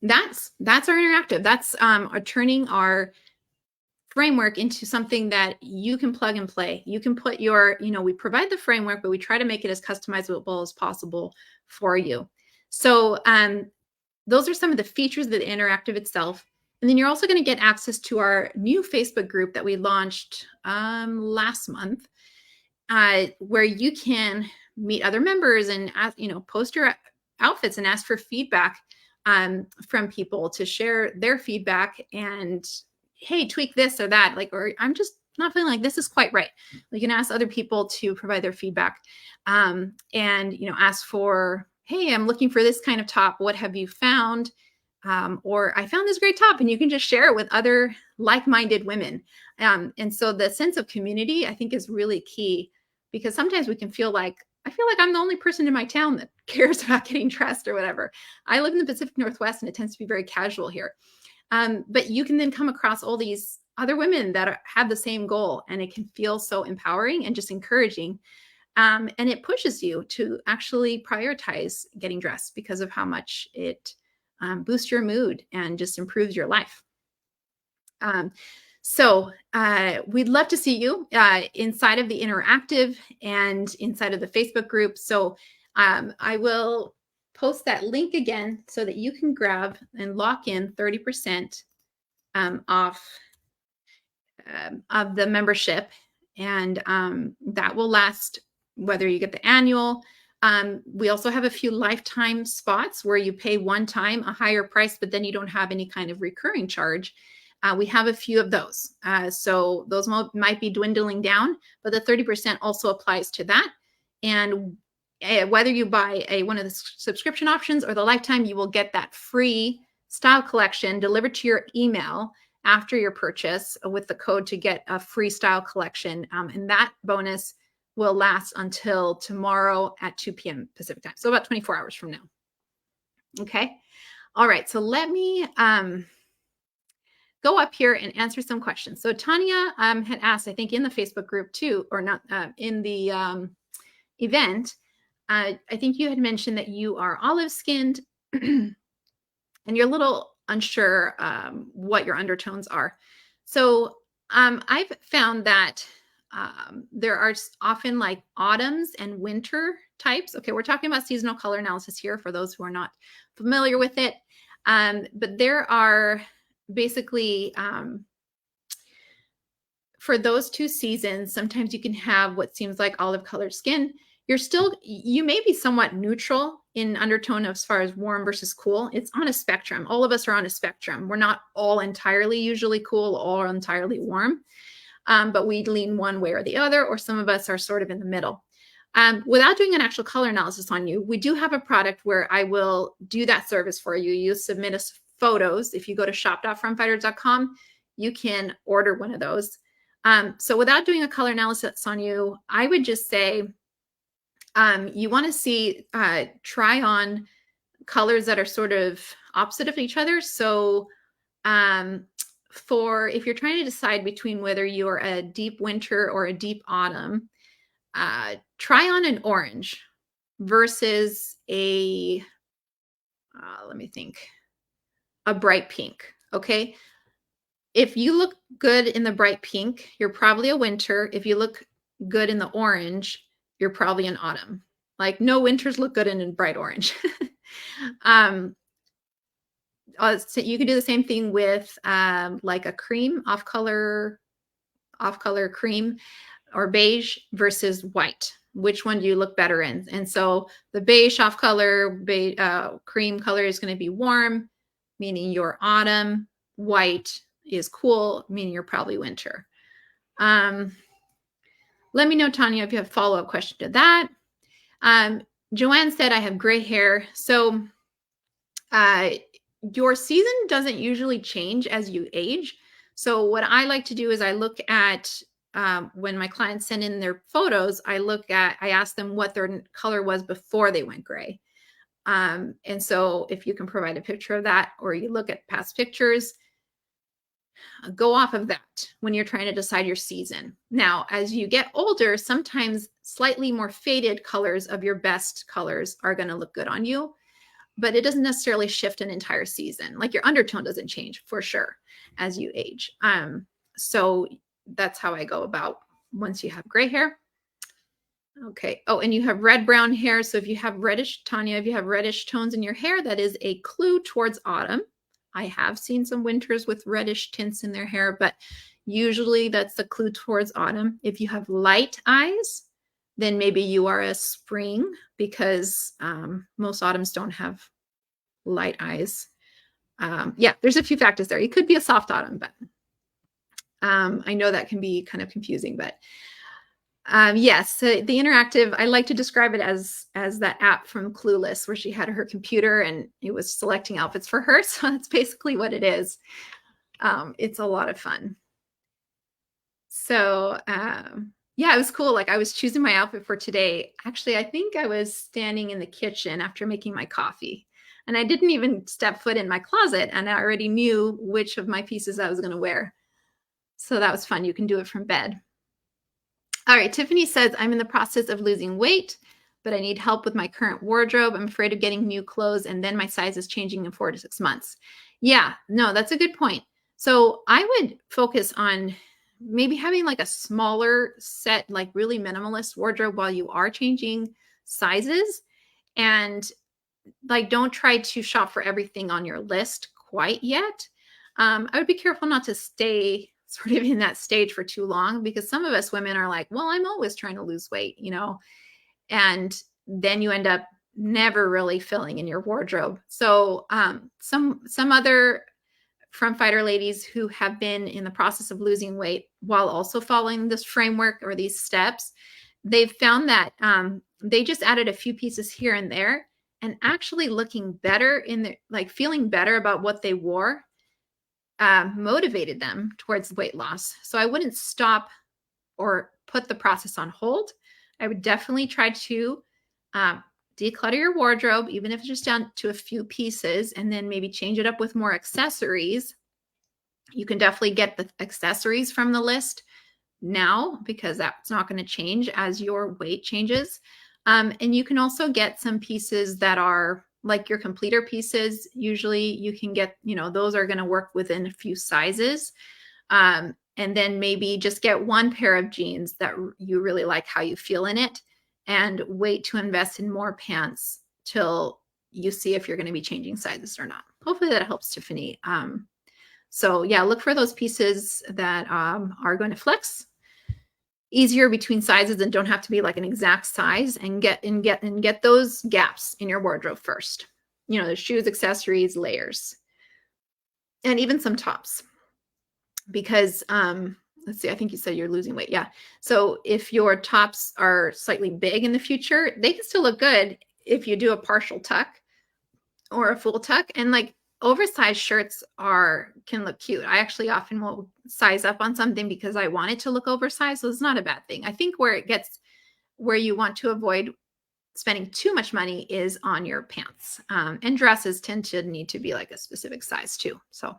that's our interactive. That's turning our framework into something that you can plug and play. You can put we provide the framework, but we try to make it as customizable as possible for you. So those are some of the features of the interactive itself. And then you're also going to get access to our new Facebook group that we launched last month, where you can meet other members and post your outfits and ask for feedback from people to share their feedback and, hey, tweak this or that, or I'm just not feeling like this is quite right. You can ask other people to provide their feedback and ask for, hey, I'm looking for this kind of top. What have you found? Or I found this great top, and you can just share it with other like-minded women. And so the sense of community, I think, is really key, because sometimes we can feel like, I feel like I'm the only person in my town that cares about getting dressed or whatever. I live in the Pacific Northwest, and it tends to be very casual here. But you can then come across all these other women that have the same goal, and it can feel so empowering and just encouraging. And it pushes you to actually prioritize getting dressed because of how much it boosts your mood and just improves your life. So we'd love to see you inside of the interactive and inside of the Facebook group. So I will post that link again so that you can grab and lock in 30% off of the membership. And that will last whether you get the annual. We also have a few lifetime spots where you pay one time a higher price, but then you don't have any kind of recurring charge. We have a few of those. So those might be dwindling down, but the 30% also applies to that. And whether you buy one of the subscription options or the lifetime, you will get that free style collection delivered to your email after your purchase with the code to get a free style collection. And that bonus will last until tomorrow at 2 p.m. Pacific time. So about 24 hours from now. Okay. All right. So let me go up here and answer some questions. So Tanya had asked, I think in the Facebook group too, or not in the event, I think you had mentioned that you are olive skinned and you're a little unsure what your undertones are. So I've found that there are often like autumns and winter types. Okay, we're talking about seasonal color analysis here for those who are not familiar with it. But there are basically, for those two seasons, sometimes you can have what seems like olive colored skin. You may be somewhat neutral in undertone as far as warm versus cool. It's on a spectrum. All of us are on a spectrum. We're not all entirely usually cool or entirely warm, but we lean one way or the other, or some of us are sort of in the middle. Without doing an actual color analysis on you, we do have a product where I will do that service for you. You submit us photos. If you go to shop.frontfighters.com, you can order one of those. So without doing a color analysis on you, I would just say you want to see, try on colors that are sort of opposite of each other. So if you're trying to decide between whether you are a deep winter or a deep autumn, try on an orange versus a bright pink. Okay. If you look good in the bright pink, you're probably a winter. If you look good in the orange, you're probably an autumn. Like no winters look good in bright orange. So you can do the same thing with like a cream, off-color cream or beige versus white. Which one do you look better in? And so the beige off-color cream color is going to be warm, meaning you're autumn. White is cool, meaning you're probably winter. Let me know, Tanya, if you have a follow-up question to that. Joanne said, I have gray hair. So your season doesn't usually change as you age. So what I like to do is I look at, when my clients send in their photos, I ask them what their color was before they went gray. And so if you can provide a picture of that, or you look at past pictures, go off of that when you're trying to decide your season. Now, as you get older, sometimes slightly more faded colors of your best colors are going to look good on you, but it doesn't necessarily shift an entire season. Like your undertone doesn't change for sure as you age. So that's how I go about once you have gray hair. Okay. Oh, and you have red-brown hair. So if you have reddish, Tanya, if you have reddish tones in your hair, that is a clue towards autumn. I have seen some winters with reddish tints in their hair, but usually that's the clue towards autumn. If you have light eyes, then maybe you are a spring, because most autumns don't have light eyes. Yeah, there's a few factors there. It could be a soft autumn, but I know that can be kind of confusing, but yes, the interactive, I like to describe it as that app from Clueless, where she had her computer and it was selecting outfits for her. So that's basically what it is. It's a lot of fun. So yeah, it was cool. Like I was choosing my outfit for today. Actually, I think I was standing in the kitchen after making my coffee, and I didn't even step foot in my closet, and I already knew which of my pieces I was going to wear. So that was fun. You can do it from bed. All right, Tiffany says, I'm in the process of losing weight, but I need help with my current wardrobe. I'm afraid of getting new clothes, and then my size is changing in 4 to 6 months. Yeah, no, that's a good point. So I would focus on maybe having like a smaller set, like really minimalist wardrobe while you are changing sizes. And like, don't try to shop for everything on your list quite yet. I would be careful not to stay sort of in that stage for too long, because some of us women are like, well, I'm always trying to lose weight, and then you end up never really filling in your wardrobe. So some other front fighter ladies who have been in the process of losing weight while also following this framework or these steps, they've found that they just added a few pieces here and there and actually looking better like feeling better about what they wore motivated them towards weight loss. So I wouldn't stop or put the process on hold. I would definitely try to um, declutter your wardrobe, even if it's just down to a few pieces, and then maybe change it up with more accessories. You can definitely get the accessories from the list now because that's not going to change as your weight changes. And you can also get some pieces that are like your completer pieces. Usually you can get, those are going to work within a few sizes. And then maybe just get one pair of jeans that you really like how you feel in it, and wait to invest in more pants till you see if you're going to be changing sizes or not. Hopefully that helps, Tiffany. So yeah, look for those pieces that are going to flex easier between sizes and don't have to be like an exact size, and get those gaps in your wardrobe first. The shoes, accessories, layers, and even some tops. Because let's see, I think you said you're losing weight. Yeah. So if your tops are slightly big in the future, they can still look good if you do a partial tuck or a full tuck. And like oversized shirts can look cute. I actually often will size up on something because I want it to look oversized. So it's not a bad thing. I think where you want to avoid spending too much money is on your pants. And dresses tend to need to be like a specific size too. So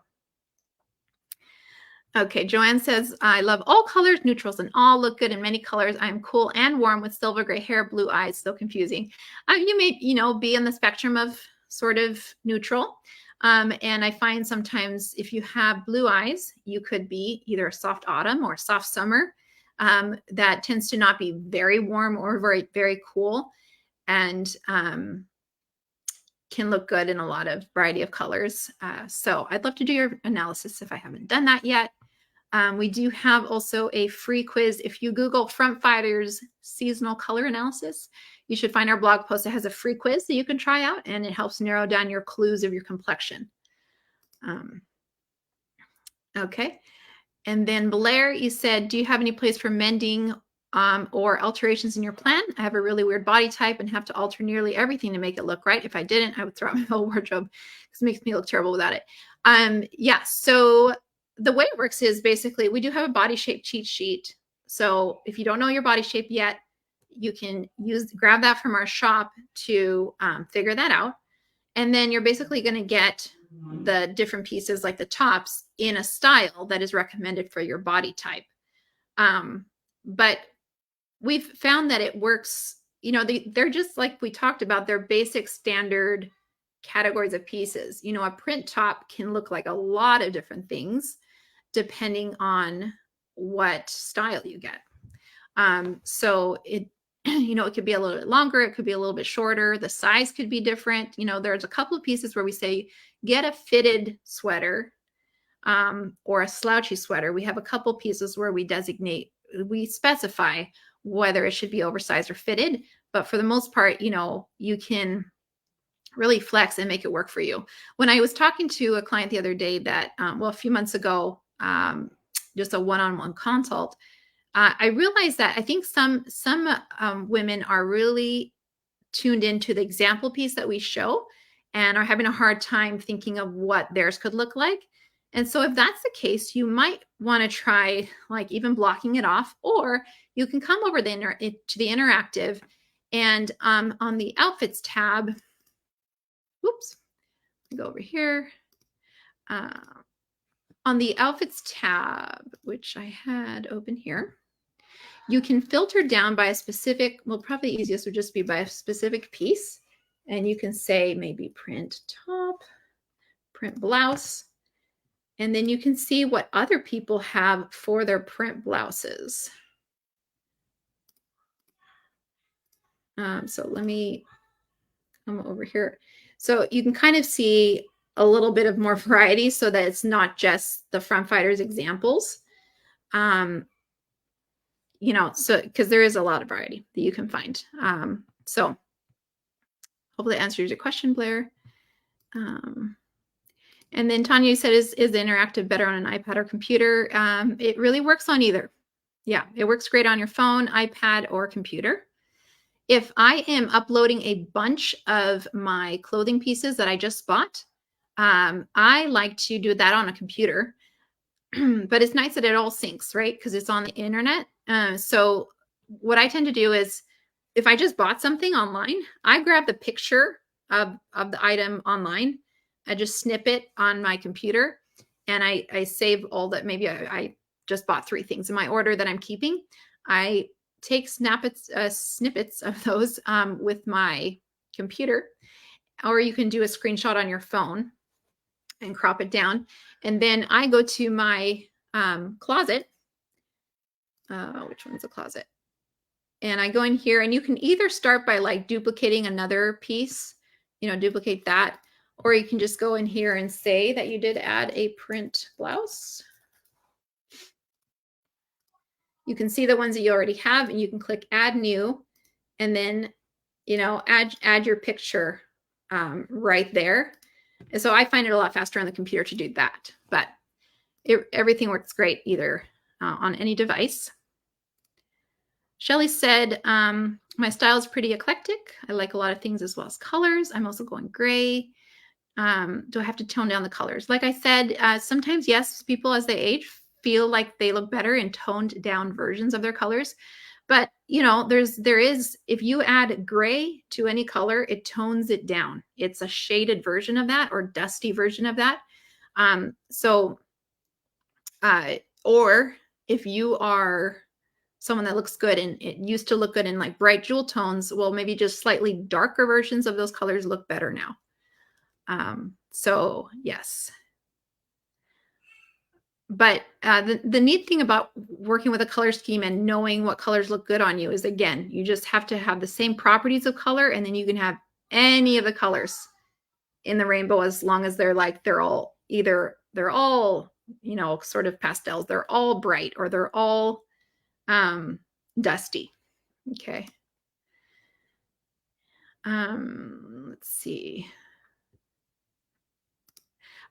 okay, Joanne says, I love all colors, neutrals, and all look good in many colors. I am cool and warm with silver gray hair, blue eyes, so confusing. You may, be in the spectrum of sort of neutral. And I find sometimes if you have blue eyes, you could be either a soft autumn or soft summer. That tends to not be very warm or very, very cool, and can look good in a lot of variety of colors. So I'd love to do your analysis if I haven't done that yet. We do have also a free quiz. If you Google Front Fighters seasonal color analysis, you should find our blog post that has a free quiz that you can try out, and it helps narrow down your clues of your complexion. Okay. And then Blair, you said, do you have any place for mending or alterations in your plan? I have a really weird body type and have to alter nearly everything to make it look right. If I didn't, I would throw out my whole wardrobe because it makes me look terrible without it. Yeah. So the way it works is basically we do have a body shape cheat sheet. So if you don't know your body shape yet, you can grab that from our shop to figure that out. And then you're basically going to get the different pieces like the tops in a style that is recommended for your body type. But we've found that it works, they're just like we talked about, they're basic standard categories of pieces. A print top can look like a lot of different things depending on what style you get. So it could be a little bit longer, it could be a little bit shorter, the size could be different. There's a couple of pieces where we say get a fitted sweater or a slouchy sweater. We have a couple pieces where we specify whether it should be oversized or fitted, but for the most part, you can really flex and make it work for you. When I was talking to a client the other day that, a few months ago, just a one-on-one consult, I realized that I think some women are really tuned into the example piece that we show and are having a hard time thinking of what theirs could look like. And so if that's the case, you might want to try like even blocking it off, or you can come over to the interactive and on the outfits tab, go over here. On the outfits tab, which I had open here, you can filter down by a specific, probably the easiest would just be by a specific piece. And you can say maybe print top, print blouse, and then you can see what other people have for their print blouses. So let me come over here. So you can kind of see a little bit of more variety so that it's not just the Front Fighters examples. So because there is a lot of variety that you can find. So hopefully that answers your question, Blair. And then Tanya said, is the interactive better on an iPad or computer? It really works on either. Yeah, it works great on your phone, iPad, or computer. If I am uploading a bunch of my clothing pieces that I just bought, I like to do that on a computer, but it's nice that it all syncs, right? Because it's on the internet. So what I tend to do is if I just bought something online, I grab the picture of the item online. I just snip it on my computer and I save all that. Maybe I just bought 3 things in my order that I'm keeping. I take snippets of those with my computer, or you can do a screenshot on your phone and crop it down. And then I go to my closet. Which one's a closet? And I go in here, and you can either start by like duplicating another piece, duplicate that, or you can just go in here and say that you did add a print blouse. You can see the ones that you already have, and you can click add new, and then, add your picture right there. And so I find it a lot faster on the computer to do that, but everything works great either on any device. Shelly said, my style is pretty eclectic. I like a lot of things as well as colors. I'm also going gray. Do I have to tone down the colors? Like I said, sometimes, yes, people as they age feel like they look better in toned down versions of their colors. But, if you add gray to any color, it tones it down. It's a shaded version of that or dusty version of that. Or if you are someone that looks good and it used to look good in like bright jewel tones, well, maybe just slightly darker versions of those colors look better now. So yes. But the neat thing about working with a color scheme and knowing what colors look good on you is, again, you just have to have the same properties of color, and then you can have any of the colors in the rainbow as long as they're all sort of pastels, they're all bright, or they're all dusty. Okay. Let's see.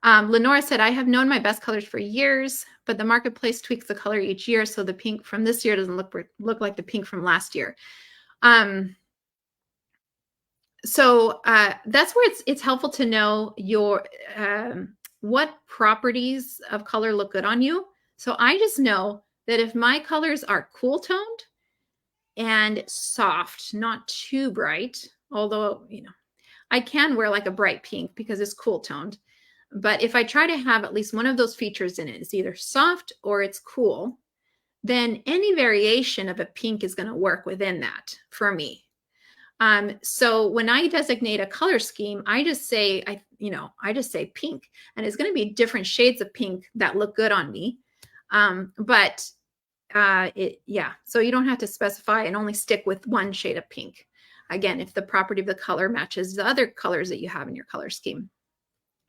Lenora said, I have known my best colors for years, but the marketplace tweaks the color each year, so the pink from this year doesn't look like the pink from last year. So that's where it's helpful to know your what properties of color look good on you. So I just know that if my colors are cool toned and soft, not too bright, although I can wear like a bright pink because it's cool toned. But if I try to have at least one of those features in it, it's either soft or it's cool, then any variation of a pink is going to work within that for me. So when I designate a color scheme, I just say pink, and it's going to be different shades of pink that look good on me. So you don't have to specify and only stick with one shade of pink. Again, if the property of the color matches the other colors that you have in your color scheme.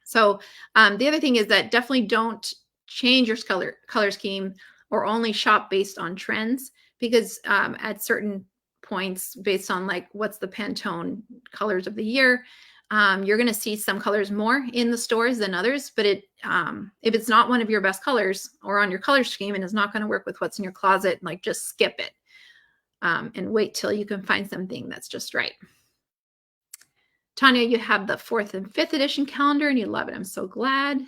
So the other thing is that definitely don't change your color scheme or only shop based on trends, because at certain points, based on like what's the Pantone colors of the year, you're going to see some colors more in the stores than others. But if it's not one of your best colors or on your color scheme and is not going to work with what's in your closet, like just skip it and wait till you can find something that's just right. Tanya, you have the 4th and 5th edition calendar and you love it. I'm so glad.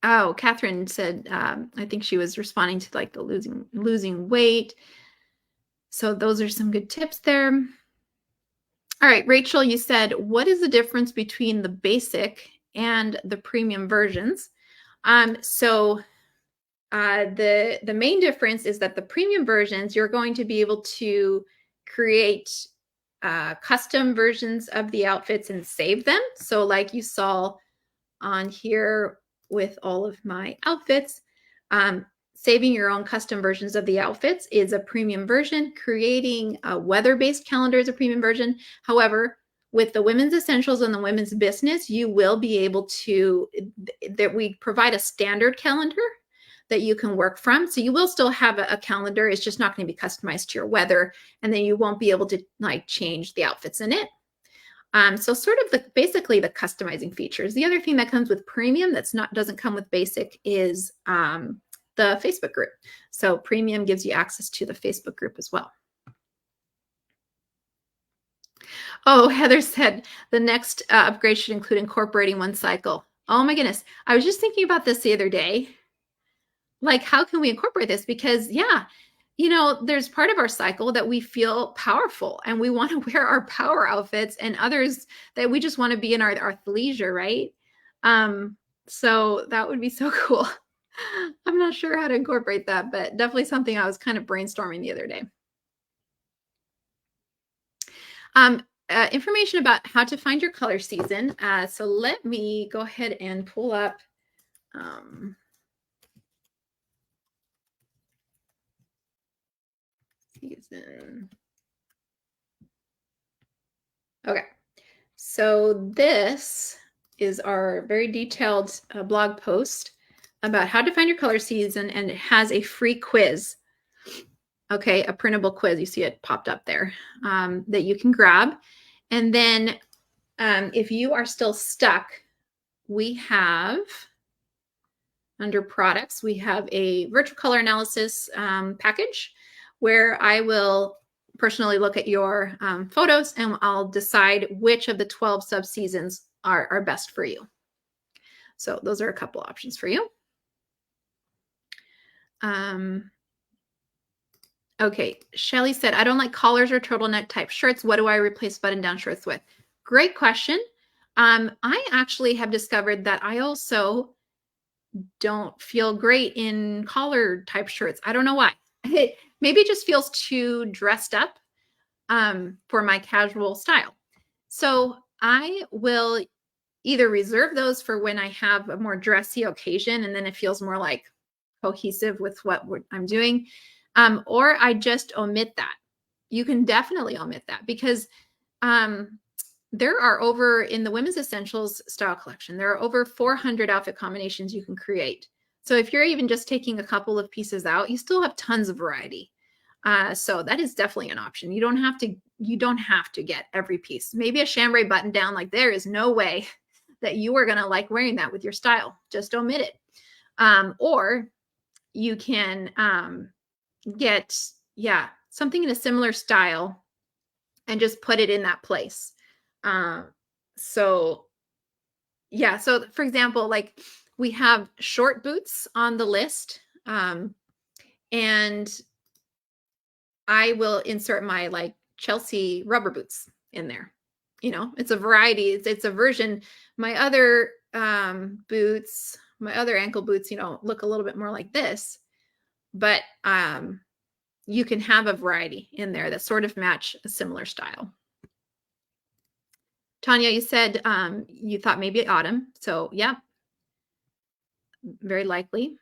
Oh, Catherine said, I think she was responding to like the losing weight. So those are some good tips there. All right, Rachel, you said, what is the difference between the basic and the premium versions? The main difference is that the premium versions, you're going to be able to create custom versions of the outfits and save them. So like you saw on here with all of my outfits, saving your own custom versions of the outfits is a premium version. Creating a weather-based calendar is a premium version. However, with the women's essentials and the women's business, you will be able to, that we provide a standard calendar that you can work from. So you will still have a calendar. It's just not going to be customized to your weather. And then you won't be able to like change the outfits in it. So sort of basically the customizing features. The other thing that comes with premium doesn't come with basic is the Facebook group. So premium gives you access to the Facebook group as well. Oh, Heather said the next upgrade should include incorporating one cycle. Oh my goodness. I was just thinking about this the other day. Like, how can we incorporate this? Because, yeah, there's part of our cycle that we feel powerful and we want to wear our power outfits, and others that we just want to be in our leisure, right? Um, so that would be so cool. I'm not sure how to incorporate that, but definitely something I was kind of brainstorming the other day. Information about how to find your color season. So let me go ahead and pull up season. Okay, so this is our very detailed blog post about how to find your color season, and it has a free quiz. Okay, a printable quiz. You see it popped up there that you can grab. And then if you are still stuck, we have, under products, we have a virtual color analysis package where I will personally look at your photos and I'll decide which of the 12 subseasons are best for you. So those are a couple options for you. Okay, Shelly said, I don't like collars or turtleneck type shirts. What do I replace button-down shirts with? Great question. I actually have discovered that I also don't feel great in collar type shirts. I don't know why. Maybe it just feels too dressed up for my casual style. So I will either reserve those for when I have a more dressy occasion, and then it feels more like cohesive with what I'm doing, or I just omit that. You can definitely omit that because there are over, in the Women's Essentials style collection, there are over 400 outfit combinations you can create. So if you're even just taking a couple of pieces out, you still have tons of variety. So that is definitely an option. You don't have to get every piece. Maybe a chambray button down, like there is no way that you are going to like wearing that with your style. Just omit it. Or you can get, something in a similar style and just put it in that place. So for example, like we have short boots on the list, and I will insert my like Chelsea rubber boots in there. It's a variety. It's a version. My other boots, my other ankle boots, look a little bit more like this, but you can have a variety in there that sort of match a similar style. Tanya, you said you thought maybe autumn. So yeah, very likely.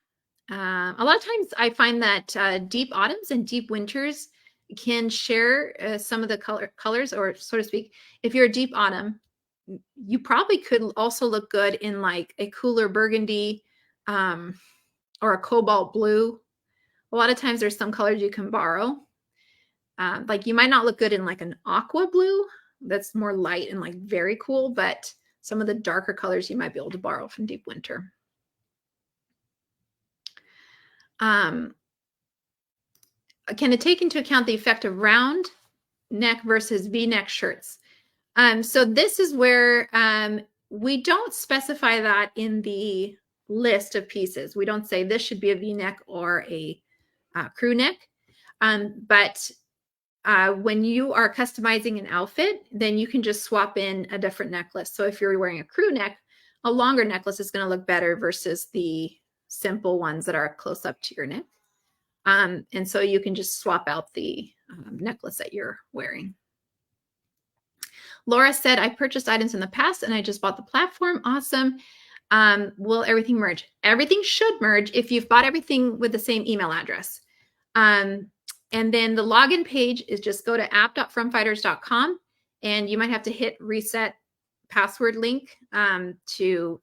A lot of times I find that deep autumns and deep winters can share some of the colors, or so to speak. If you're a deep autumn, you probably could also look good in like a cooler burgundy or a cobalt blue. A lot of times there's some colors you can borrow. Like you might not look good in like an aqua blue that's more light and like very cool, but some of the darker colors you might be able to borrow from deep winter. Can it take into account the effect of round neck versus V-neck shirts? So this is where we don't specify that in the list of pieces. We don't say this should be a V-neck or a crew neck. But when you are customizing an outfit, then you can just swap in a different necklace. So if you're wearing a crew neck, a longer necklace is going to look better versus the simple ones that are close up to your neck. And so you can just swap out the necklace that you're wearing. Laura said, I purchased items in the past and I just bought the platform. Awesome. Will everything merge? Everything should merge if you've bought everything with the same email address. And then the login page is just go to app.fromfighters.com, and you might have to hit reset password link to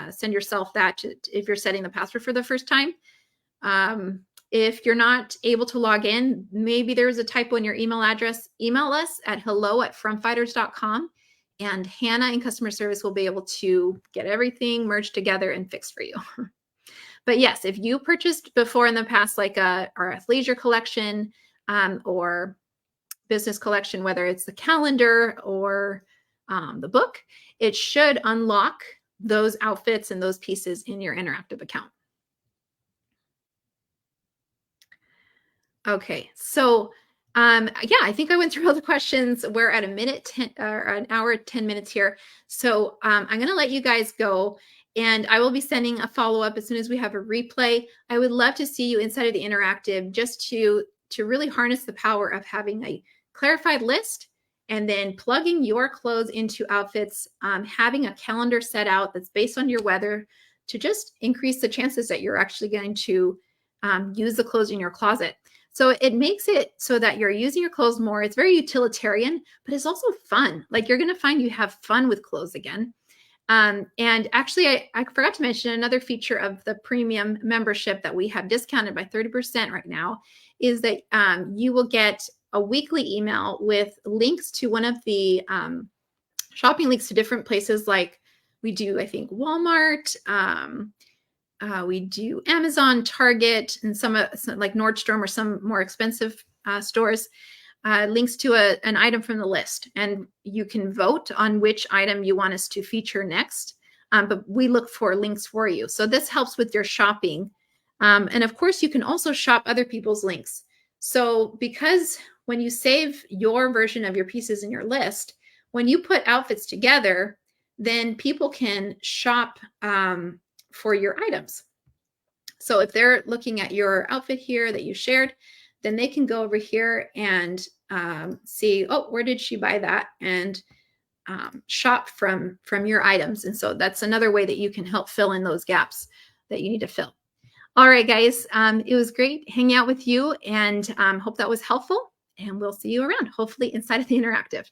send yourself that if you're setting the password for the first time. If you're not able to log in, maybe there's a typo in your email address, email us at hello@fromfighters.com, and Hannah in customer service will be able to get everything merged together and fixed for you. But yes, if you purchased before in the past, like our athleisure collection or business collection, whether it's the calendar or the book, it should unlock those outfits and those pieces in your interactive account. Okay, so yeah, I think I went through all the questions. We're at a minute 10 or an hour 10 minutes here. So I'm going to let you guys go, and I will be sending a follow-up as soon as we have a replay. I would love to see you inside of the interactive, just to really harness the power of having a clarified list and then plugging your clothes into outfits, having a calendar set out that's based on your weather to just increase the chances that you're actually going to use the clothes in your closet. So it makes it so that you're using your clothes more. It's very utilitarian, but it's also fun. Like, you're going to find you have fun with clothes again. And actually, I forgot to mention another feature of the premium membership that we have discounted by 30% right now is that you will get a weekly email with links to one of the shopping links to different places. Like we do, I think, Walmart, we do Amazon, Target, and some like Nordstrom or some more expensive stores. Links to an item from the list, and you can vote on which item you want us to feature next. But we look for links for you. So this helps with your shopping. And of course, you can also shop other people's links. So because when you save your version of your pieces in your list, when you put outfits together, then people can shop for your items. So if they're looking at your outfit here that you shared, then they can go over here and see, oh, where did she buy that? And shop from your items. And so that's another way that you can help fill in those gaps that you need to fill. All right, guys, it was great hanging out with you, and hope that was helpful. And we'll see you around, hopefully inside of the interactive.